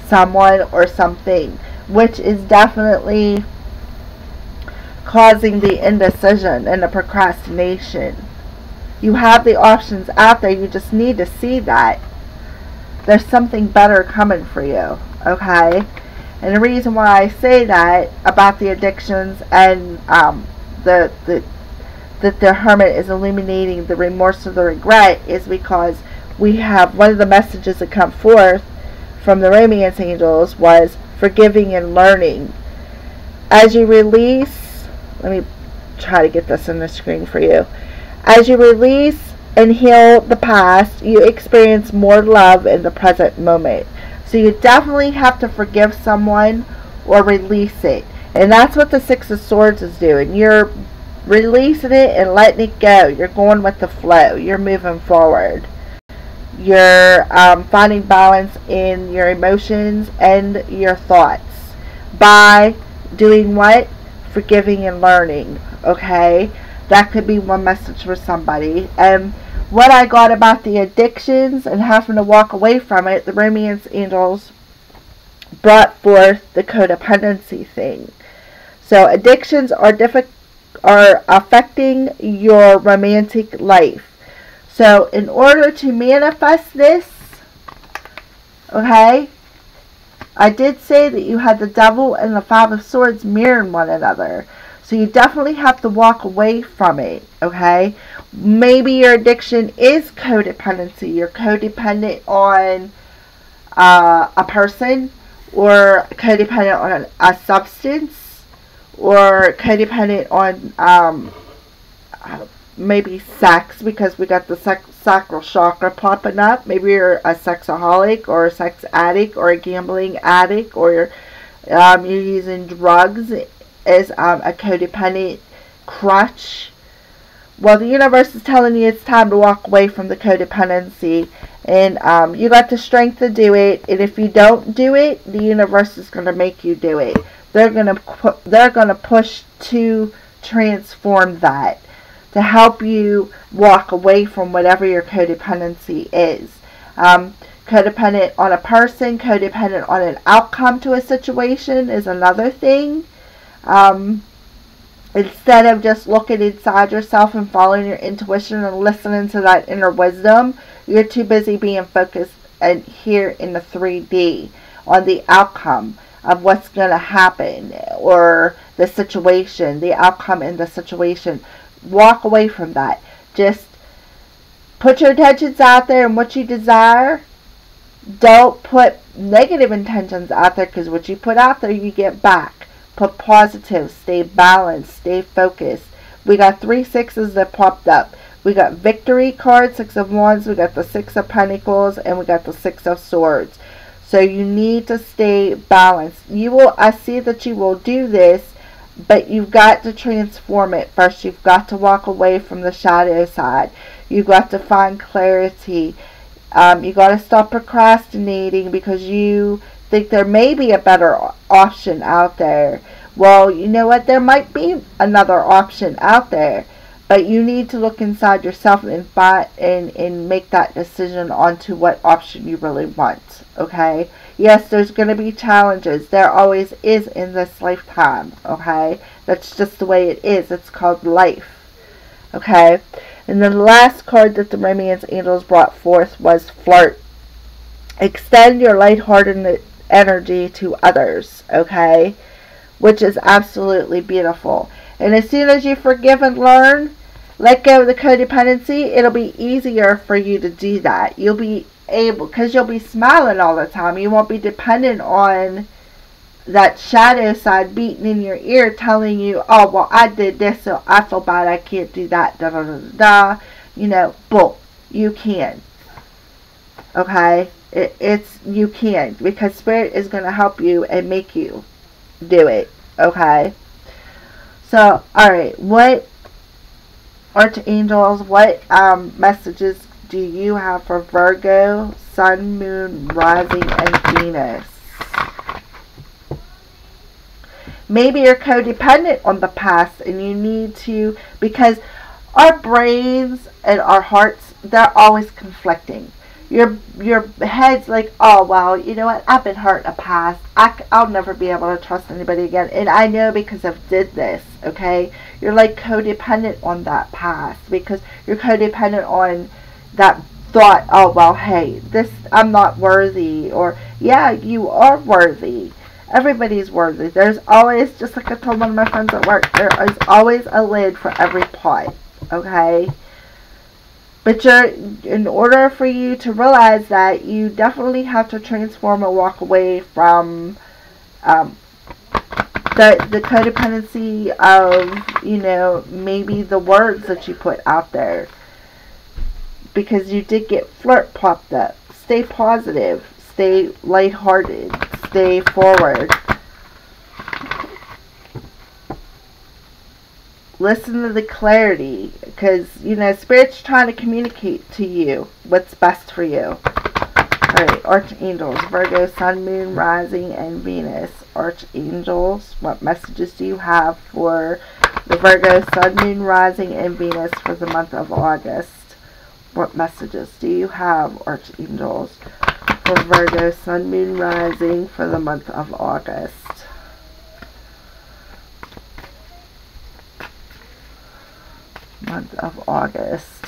someone or something, which is definitely causing the indecision and the procrastination. You have the options out there. You just need to see that there's something better coming for you, okay? And the reason why I say that about the addictions and that the Hermit is illuminating the remorse or the regret is because we have one of the messages that come forth from the romance angels was forgiving and learning. As you release, let me try to get this on the screen for you. As you release and heal the past, you experience more love in the present moment. So you definitely have to forgive someone or release it. And that's what the Six of Swords is doing. You're releasing it and letting it go. You're going with the flow. You're moving forward. You're finding balance in your emotions and your thoughts by doing what? Forgiving and learning. Okay? That could be one message for somebody. And what I got about the addictions and having to walk away from it, the romance angels brought forth the codependency thing. So addictions are affecting your romantic life. So in order to manifest this, okay, I did say that you had the Devil and the Five of Swords mirroring one another. So you definitely have to walk away from it, okay? Maybe your addiction is codependency. You're codependent on a person, or codependent on a substance, or codependent on maybe sex, because we got the sacral chakra popping up. Maybe you're a sexaholic or a sex addict or a gambling addict, or you're using drugs as a codependent crutch. Well, the universe is telling you it's time to walk away from the codependency, and you got the strength to do it. And if you don't do it, the universe is going to make you do it. They're going to push to transform that, to help you walk away from whatever your codependency is. Codependent on a person, codependent on an outcome to a situation is another thing. Instead of just looking inside yourself and following your intuition and listening to that inner wisdom, you're too busy being focused and here in the 3D on the outcome of what's going to happen, or the situation, the outcome in the situation. Walk away from that. Just put your intentions out there and what you desire. Don't put negative intentions out there, because what you put out there, you get back. Put positive, stay balanced, stay focused. We got 3 sixes that popped up. We got victory card, 6 of Wands, we got the 6 of Pentacles, and we got the 6 of Swords. So you need to stay balanced. I see that you will do this, but you've got to transform it first. You've got to walk away from the shadow side. You've got to find clarity. You got to stop procrastinating because you think there may be a better option out there. Well, you know what? There might be another option out there, but you need to look inside yourself and make that decision onto what option you really want. Okay? Yes, there's going to be challenges. There always is in this lifetime. Okay? That's just the way it is. It's called life. Okay? And then the last card that the romance angels brought forth was flirt. Extend your lighthearted energy to others, okay? Which is absolutely beautiful. And as soon as you forgive and learn, let go of the codependency, it'll be easier for you to do that. You'll be able, because you'll be smiling all the time. You won't be dependent on that shadow side beating in your ear telling you, oh, well, I did this, so I feel bad, I can't do that, da-da-da-da-da. You know, bull. You can. Okay? You can, because Spirit is going to help you and make you do it. Okay. So, alright, what archangels, what messages do you have for Virgo, Sun, Moon, Rising, and Venus? Maybe you're codependent on the past and you need to, because our brains and our hearts, they're always conflicting. Your head's like, oh, well, you know what, I've been hurt in the past. I'll never be able to trust anybody again. And I know because I've did this, okay? You're like codependent on that past because you're codependent on that thought, oh, well, hey, I'm not worthy. Or, yeah, you are worthy. Everybody's worthy. There's always, just like I told one of my friends at work, there is always a lid for every pot, okay? But in order for you to realize that, you definitely have to transform and walk away from the codependency of, you know, maybe the words that you put out there. Because you did get flirt popped up. Stay positive. Stay lighthearted. Stay forward. Listen to the clarity, because, you know, Spirit's trying to communicate to you what's best for you. Alright, Archangels, Virgo, Sun, Moon, Rising, and Venus. Archangels, what messages do you have for the Virgo, Sun, Moon, Rising, and Venus for the month of August? What messages do you have, Archangels, for Virgo, Sun, Moon, Rising for the month of August? Month of August.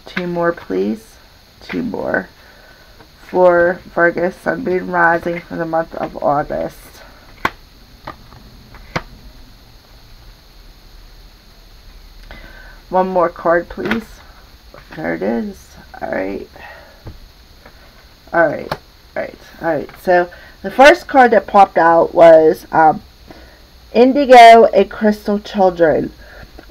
2 more, please. 2 more for Virgo, Sun, Moon, Rising for the month of August. One more card, please. There it is. Alright. Alright. Alright. So, the first card that popped out was Indigo and Crystal Children.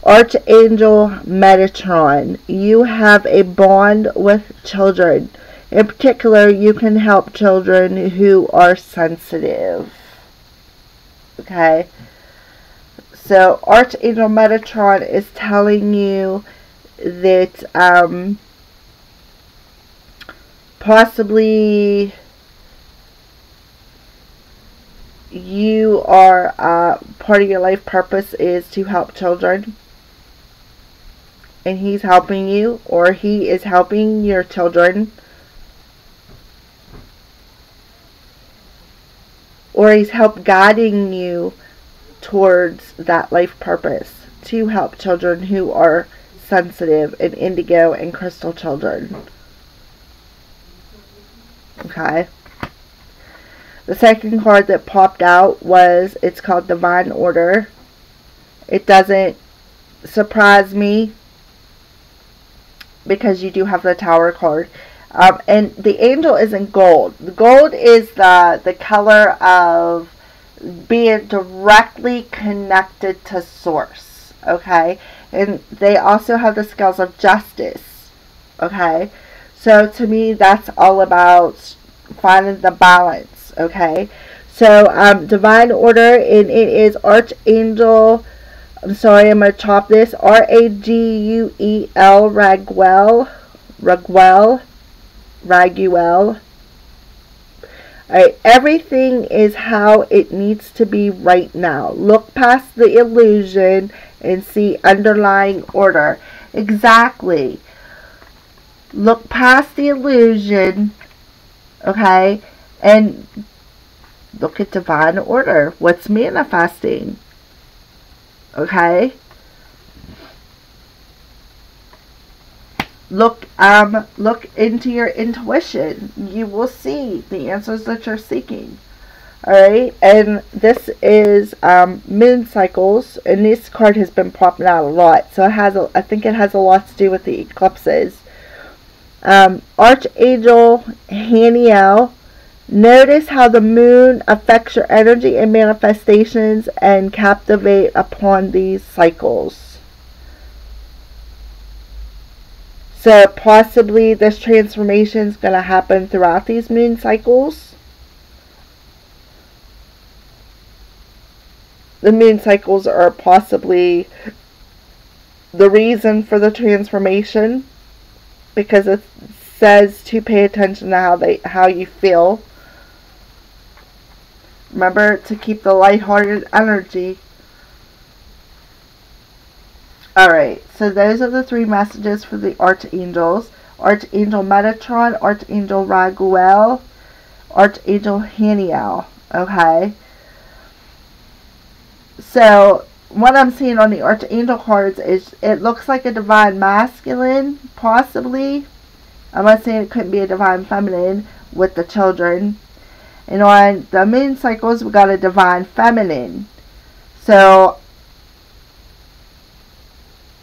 Archangel Metatron. You have a bond with children. In particular, you can help children who are sensitive. Okay? So, Archangel Metatron is telling you that possibly you are, part of your life purpose is to help children. And he's helping you, or he is helping your children. Or he's guiding you towards that life purpose to help children who are sensitive, and indigo and crystal children. Okay. The second card that popped out was, it's called Divine Order. It doesn't surprise me because you do have the Tower card. And the angel is in gold. The gold is the color of being directly connected to source. Okay. And they also have the scales of justice. Okay. So to me, that's all about finding the balance. Okay. So Divine Order, and it is Archangel, I'm sorry, I'm going to chop this, Raguel, Raguel. Alright, everything is how it needs to be right now. Look past the illusion and see underlying order. Exactly. Look past the illusion, okay, and look at divine order. What's manifesting? Okay. Look into your intuition. You will see the answers that you're seeking. Alright, and this is moon cycles, and this card has been popping out a lot, so I think it has a lot to do with the eclipses. Archangel Haniel. Notice how the moon affects your energy and manifestations, and captivate upon these cycles. So possibly this transformation is going to happen throughout these moon cycles. The moon cycles are possibly the reason for the transformation, because it says to pay attention to how you feel. Remember to keep the lighthearted energy. Alright, so those are the 3 messages for the archangels. Archangel Metatron, Archangel Raguel, Archangel Haniel. Okay? So, what I'm seeing on the Archangel cards is it looks like a Divine Masculine, possibly. I'm not saying it couldn't be a Divine Feminine with the children. And on the moon cycles, we got a Divine Feminine. So,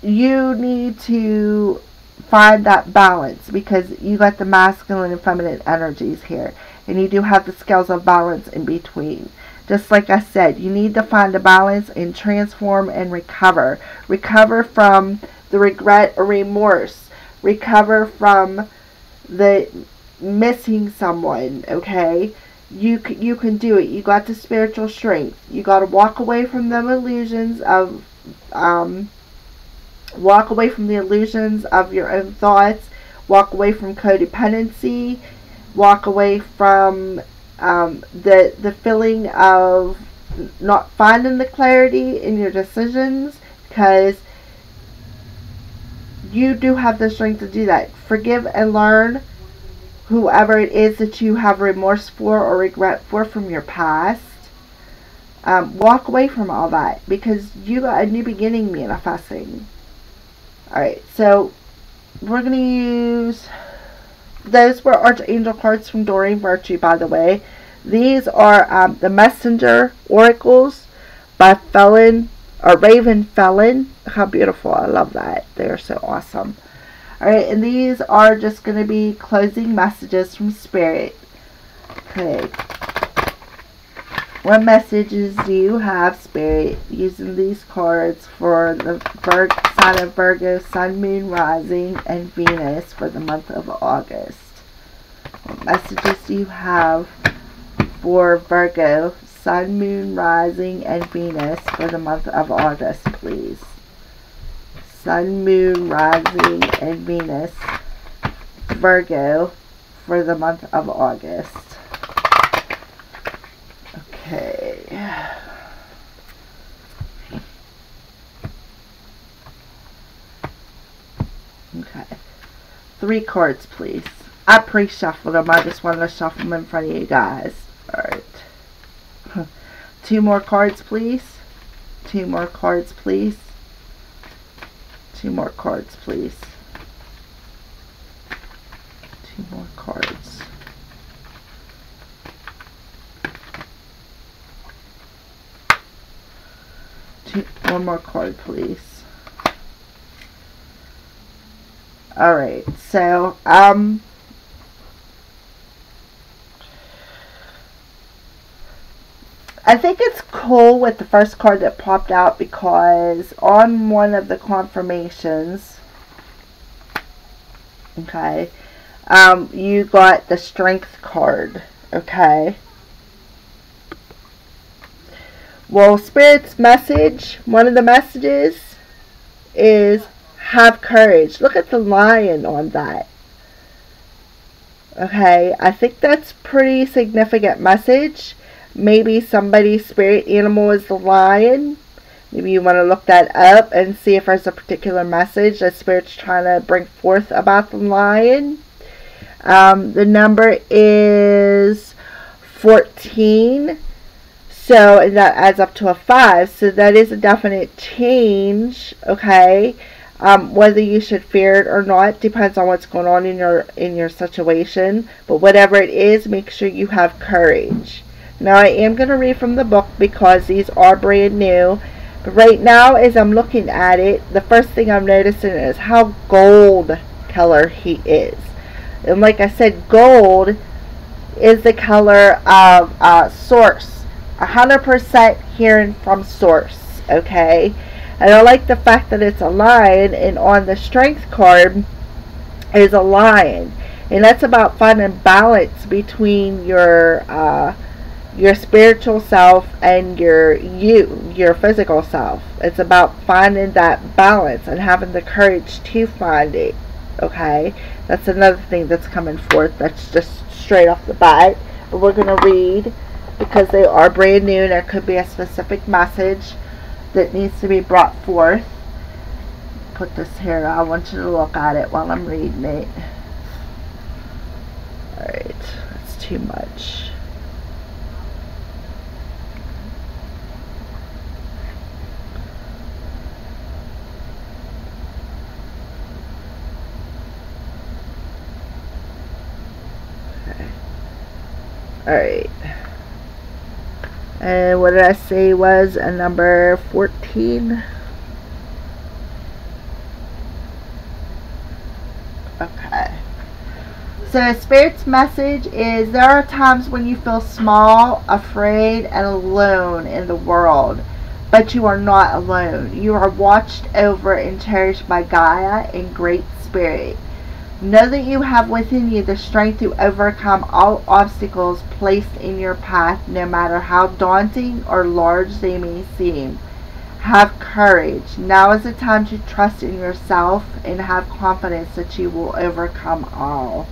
you need to find that balance, because you got the masculine and feminine energies here. And you do have the scales of balance in between. Just like I said, you need to find a balance and transform and recover. Recover from the regret or remorse. Recover from the missing someone, okay? You can do it. You got the spiritual strength. You got to walk away from them illusions of, walk away from the illusions of your own thoughts. Walk away from codependency. Walk away from the feeling of not finding the clarity in your decisions, because you do have the strength to do that. Forgive and learn whoever it is that you have remorse for or regret for from your past. Walk away from all that, because you got a new beginning manifesting. Alright, so we're going to use... Those were Archangel cards from Doreen Virtue, by the way. These are the Messenger Oracles by Raven Felon. How beautiful. I love that. They're so awesome. Alright, and these are just going to be closing messages from Spirit. Okay. What messages do you have, Spirit, using these cards for the sign of Virgo, Sun, Moon, Rising, and Venus for the month of August? What messages do you have for Virgo, Sun, Moon, Rising, and Venus for the month of August, please? Sun, Moon, Rising, and Venus, Virgo, for the month of August. Okay. Okay. 3 cards, please. I pre-shuffled them. I just wanted to shuffle them in front of you guys. Alright. 2 more cards, please. 2 more cards, please. 2 more cards, please. 2 more cards. One more card, please. Alright, so, I think it's cool with the first card that popped out, because on one of the confirmations, okay, you got the Strength card, okay? Well, Spirit's message, one of the messages is have courage. Look at the lion on that. Okay, I think that's pretty significant message. Maybe somebody's spirit animal is the lion. Maybe you want to look that up and see if there's a particular message that Spirit's trying to bring forth about the lion. The number is 14. So, and that adds up to a 5. So that is a definite change, okay? Whether you should fear it or not depends on what's going on in your situation. But whatever it is, make sure you have courage. Now, I am going to read from the book because these are brand new. But right now, as I'm looking at it, the first thing I'm noticing is how gold color he is. And like I said, gold is the color of source. 100% hearing from source, okay? And I like the fact that it's a lion, and on the Strength card, is a lion, and that's about finding balance between your spiritual self and your physical self. It's about finding that balance and having the courage to find it. Okay, that's another thing that's coming forth. That's just straight off the bat. But we're gonna read because they are brand new, and there could be a specific message that needs to be brought forth. Put this here. I want you to look at it while I'm reading it. Alright, that's too much. Okay. Alright. And what did I say was a number 14? Okay. So Spirit's message is there are times when you feel small, afraid, and alone in the world. But you are not alone. You are watched over and cherished by Gaia and Great Spirit. Know that you have within you the strength to overcome all obstacles placed in your path, no matter how daunting or large they may seem. Have courage. Now is the time to trust in yourself and have confidence that you will overcome all.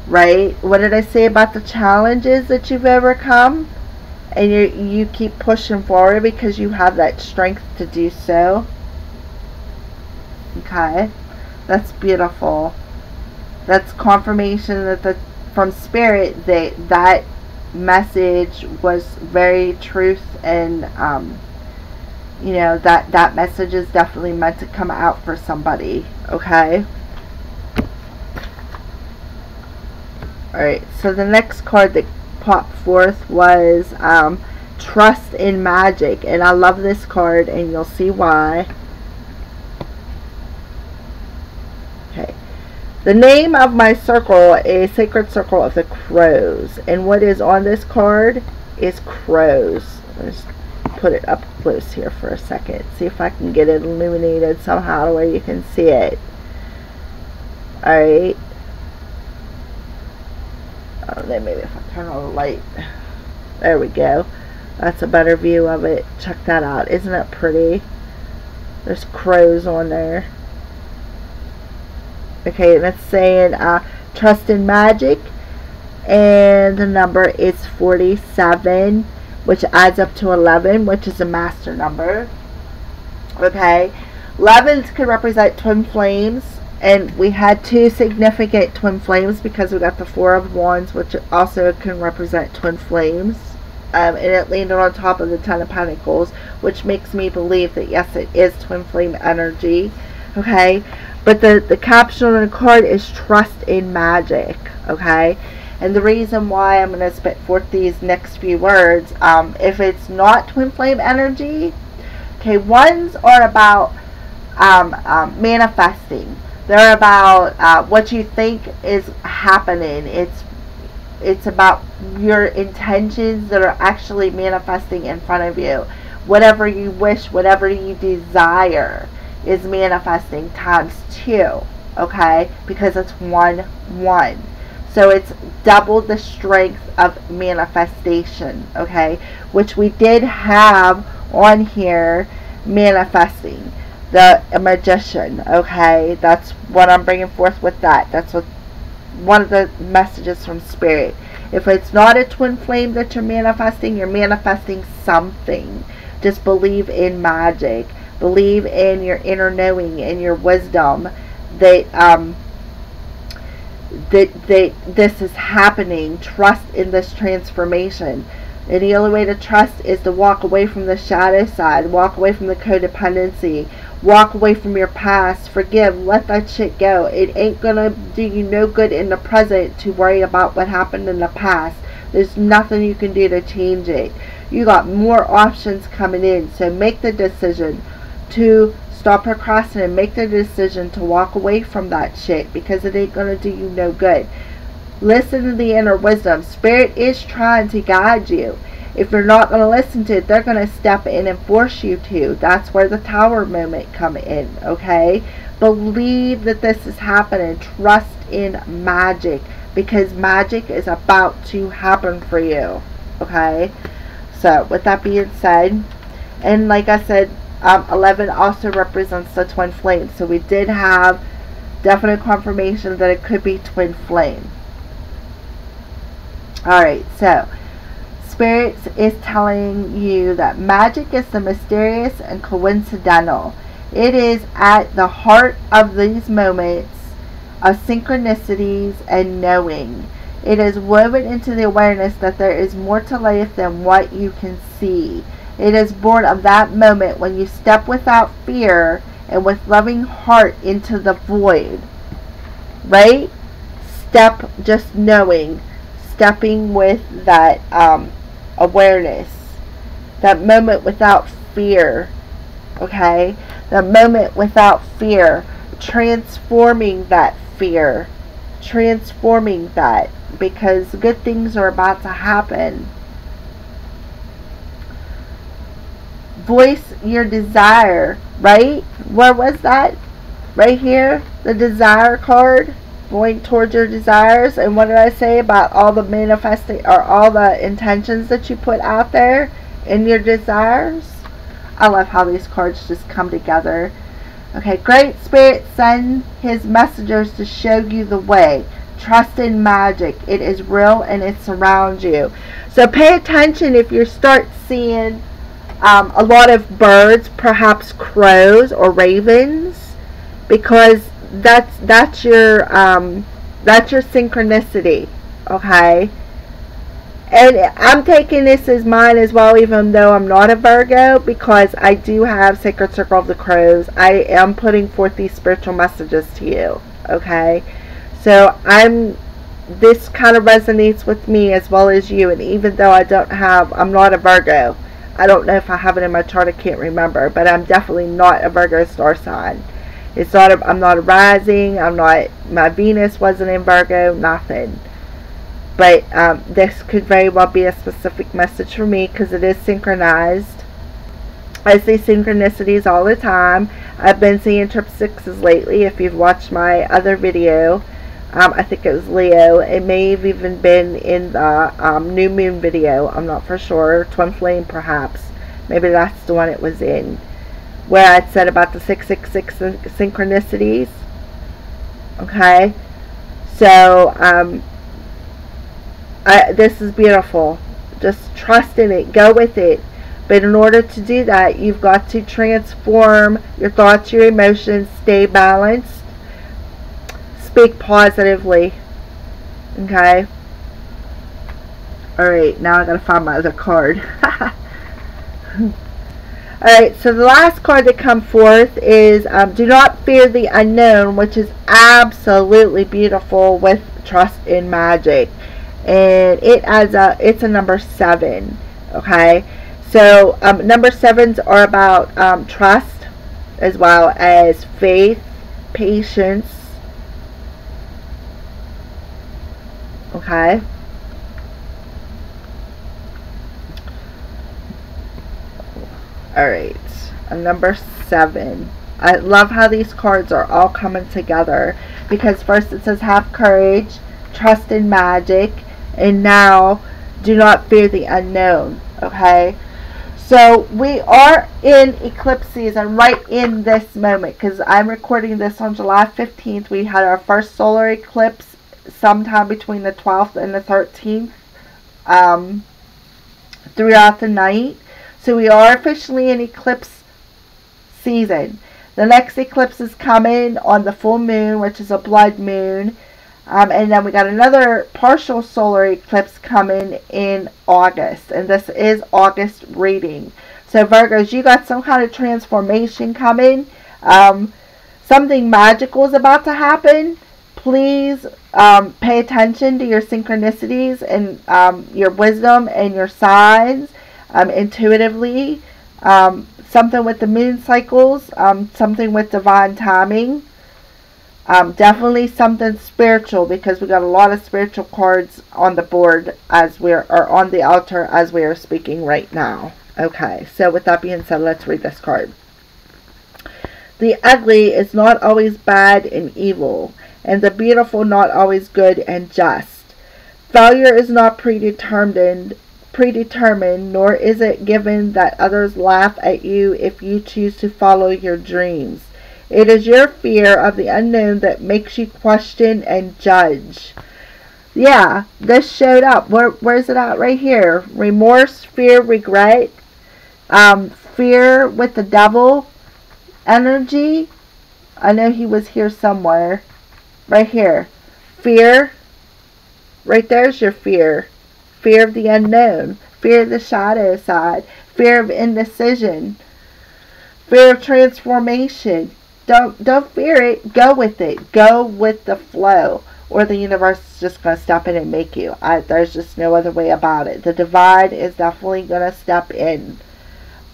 Right? What did I say about the challenges that you've overcome? And you keep pushing forward because you have that strength to do so. Okay? That's beautiful. That's confirmation that from Spirit that message was very truth, and you know, that message is definitely meant to come out for somebody. Okay? Alright, so the next card that popped forth was Trust in Magic, and I love this card, and you'll see why. Okay. The name of my circle is Sacred Circle of the Crows, and what is on this card is crows. Let's put it up close here for a second. See if I can get it illuminated somehow to where you can see it. Alright. Oh, then maybe if I turn on the light. There we go. That's a better view of it. Check that out. Isn't it pretty? There's crows on there. Okay, and it's saying Trust in Magic, and the number is 47, which adds up to 11, which is a master number. Okay, 11s can represent twin flames, and we had two significant twin flames because we got the Four of Wands, which also can represent twin flames. And it landed on top of the Ten of Pentacles, which makes me believe that yes, it is twin flame energy. Okay, but the caption on the card is Trust in Magic. Okay, and the reason why I'm going to spit forth these next few words, if it's not twin flame energy, okay, ones are about manifesting. They're about what you think is happening. It's about your intentions that are actually manifesting in front of you. Whatever you wish, whatever you desire is manifesting times 2. Okay? Because it's 1, 1. So it's double the strength of manifestation. Okay? Which we did have on here, manifesting. The Magician. Okay? That's what I'm bringing forth with that. That's what one of the messages from Spirit. If it's not a twin flame that you're manifesting something. Just believe in magic. Believe in your inner knowing and your wisdom that this is happening. Trust in this transformation. And the only way to trust is to walk away from the shadow side. Walk away from the codependency. Walk away from your past. Forgive. Let that shit go. It ain't gonna do you no good in the present to worry about what happened in the past. There's nothing you can do to change it. You got more options coming in. So make the decision to stop procrastinating. Make the decision to walk away from that shit, because it ain't gonna do you no good. Listen to the inner wisdom. Spirit is trying to guide you. If you're not going to listen to it, they're going to step in and force you to. That's where the Tower moment come in, okay? Believe that this is happening. Trust in magic, because magic is about to happen for you, okay? So with that being said, and like I said, 11 also represents the twin flame. So we did have definite confirmation that it could be twin flame. Alright, so Spirits is telling you that magic is the mysterious and coincidental. It is at the heart of these moments of synchronicities and knowing. It is woven into the awareness that there is more to life than what you can see. It is born of that moment when you step without fear and with loving heart into the void. Right? Step just knowing. Stepping with that awareness. That moment without fear. Okay? That moment without fear. Transforming that fear. Transforming that. Because good things are about to happen. Voice your desire, right? Where was that? Right here, the desire card, going towards your desires. And what did I say about all the manifesting, or all the intentions that you put out there in your desires? I love how these cards just come together. Okay, Great Spirit send his messengers to show you the way. Trust in magic. It is real and it surrounds you. So pay attention if you start seeing a lot of birds, perhaps crows or ravens, because that's your synchronicity, okay? And I'm taking this as mine as well, even though I'm not a Virgo, because I do have Sacred Circle of the Crows. I am putting forth these spiritual messages to you, okay? So this kind of resonates with me as well as you, and even though I'm not a Virgo. I don't know if I have it in my chart, I can't remember, but I'm definitely not a Virgo star sign. I'm not a rising, my Venus wasn't in Virgo, nothing. But this could very well be a specific message for me, because it is synchronized. I see synchronicities all the time. I've been seeing triple sixes lately. If you've watched my other video, I think it was Leo. It may have even been in the new moon video. I'm not for sure. Twin flame, perhaps. Maybe that's the one it was in, where I said about the 666 synchronicities. Okay, so this is beautiful. Just trust in it. Go with it. But in order to do that, you've got to transform your thoughts, your emotions, stay balanced. Speak positively. Okay. Alright, now I gotta find my other card. Alright, so the last card that comes forth is do not fear the unknown, which is absolutely beautiful with trust in magic. And it's a number 7. Okay. So number 7s are about trust, as well as faith, patience. Okay. Alright. Number 7. I love how these cards are all coming together, because first it says have courage, trust in magic, and now do not fear the unknown. Okay. So we are in eclipse season right in this moment, because I'm recording this on July 15th. We had our first solar eclipse sometime between the 12th and the 13th throughout the night. So we are officially in eclipse season. The next eclipse is coming on the full moon, which is a blood moon. And then we got another partial solar eclipse coming in August. And this is August reading. So Virgos, you got some kind of transformation coming. Something magical is about to happen. Please pay attention to your synchronicities and your wisdom and your signs intuitively. Something with the moon cycles. Something with divine timing. Definitely something spiritual, because we got a lot of spiritual cards on the board as or on the altar as we are speaking right now. Okay, so with that being said, let's read this card. The ugly is not always bad and evil, and the beautiful not always good and just. Failure is not predetermined, nor is it given that others laugh at you if you choose to follow your dreams. It is your fear of the unknown that makes you question and judge. Yeah, this showed up. Where's it at? Right here. Remorse, fear, regret. Fear with the devil energy. I know he was here somewhere. Right here. Fear. Right there's your fear. Fear of the unknown. Fear of the shadow side. Fear of indecision. Fear of transformation. Don't fear it. Go with it. Go with the flow, or the universe is just going to step in and make you. There's just no other way about it. The divine is definitely going to step in.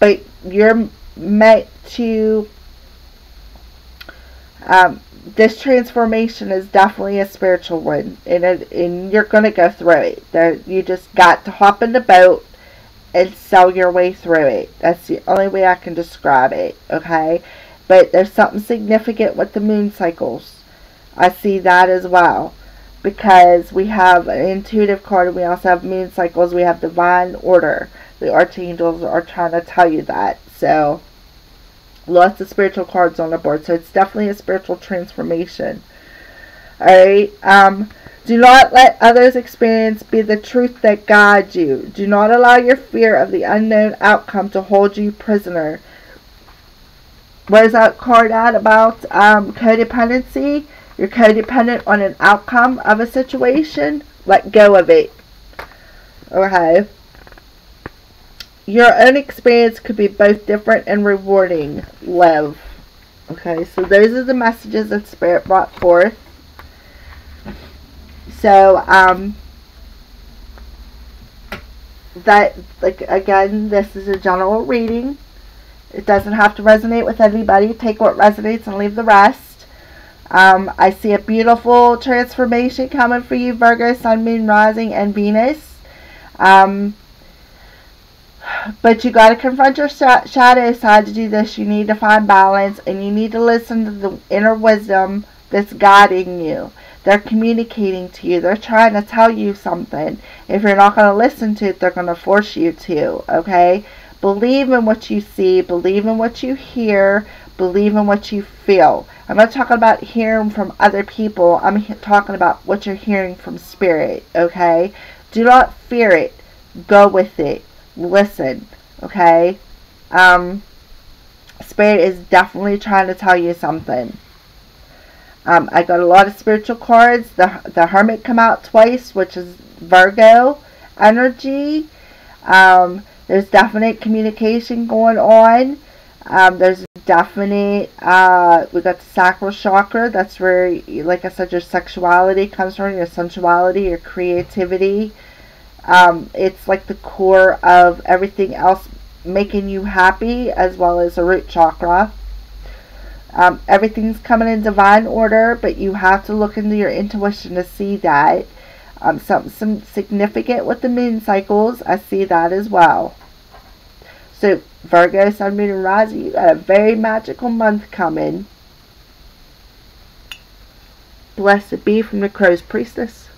But you're meant to... this transformation is definitely a spiritual one. And you're going to go through it. You just got to hop in the boat and sail your way through it. That's the only way I can describe it. Okay? But there's something significant with the moon cycles. I see that as well. Because we have an intuitive card, and we also have moon cycles. We have divine order. The archangels are trying to tell you that. So, lots of spiritual cards on the board. So, it's definitely a spiritual transformation. Alright. Do not let others' experience be the truth that guides you. Do not allow your fear of the unknown outcome to hold you prisoner. Where's that card at about codependency? You're codependent on an outcome of a situation. Let go of it. Okay. Your own experience could be both different and rewarding. Live. Okay, so those are the messages that Spirit brought forth. So, that, like, again, this is a general reading. It doesn't have to resonate with anybody. Take what resonates and leave the rest. I see a beautiful transformation coming for you, Virgo, Sun, Moon, Rising, and Venus. But you got to confront your shadow side to do this. You need to find balance, and you need to listen to the inner wisdom that's guiding you. They're communicating to you. They're trying to tell you something. If you're not going to listen to it, they're going to force you to. Okay? Believe in what you see. Believe in what you hear. Believe in what you feel. I'm not talking about hearing from other people. I'm talking about what you're hearing from Spirit. Okay? Do not fear it. Go with it. Listen. Okay? Spirit is definitely trying to tell you something. I got a lot of spiritual cards. The Hermit come out twice, which is Virgo energy. There's definite communication going on. There's definite, we got the sacral chakra. That's where, like I said, your sexuality comes from, your sensuality, your creativity. It's like the core of everything else making you happy, as well as the root chakra. Everything's coming in divine order, but you have to look into your intuition to see that. Something significant with the moon cycles. I see that as well. So, Virgo, Sun, Moon, and Rising, you got a very magical month coming. Blessed be from the Crow's Priestess.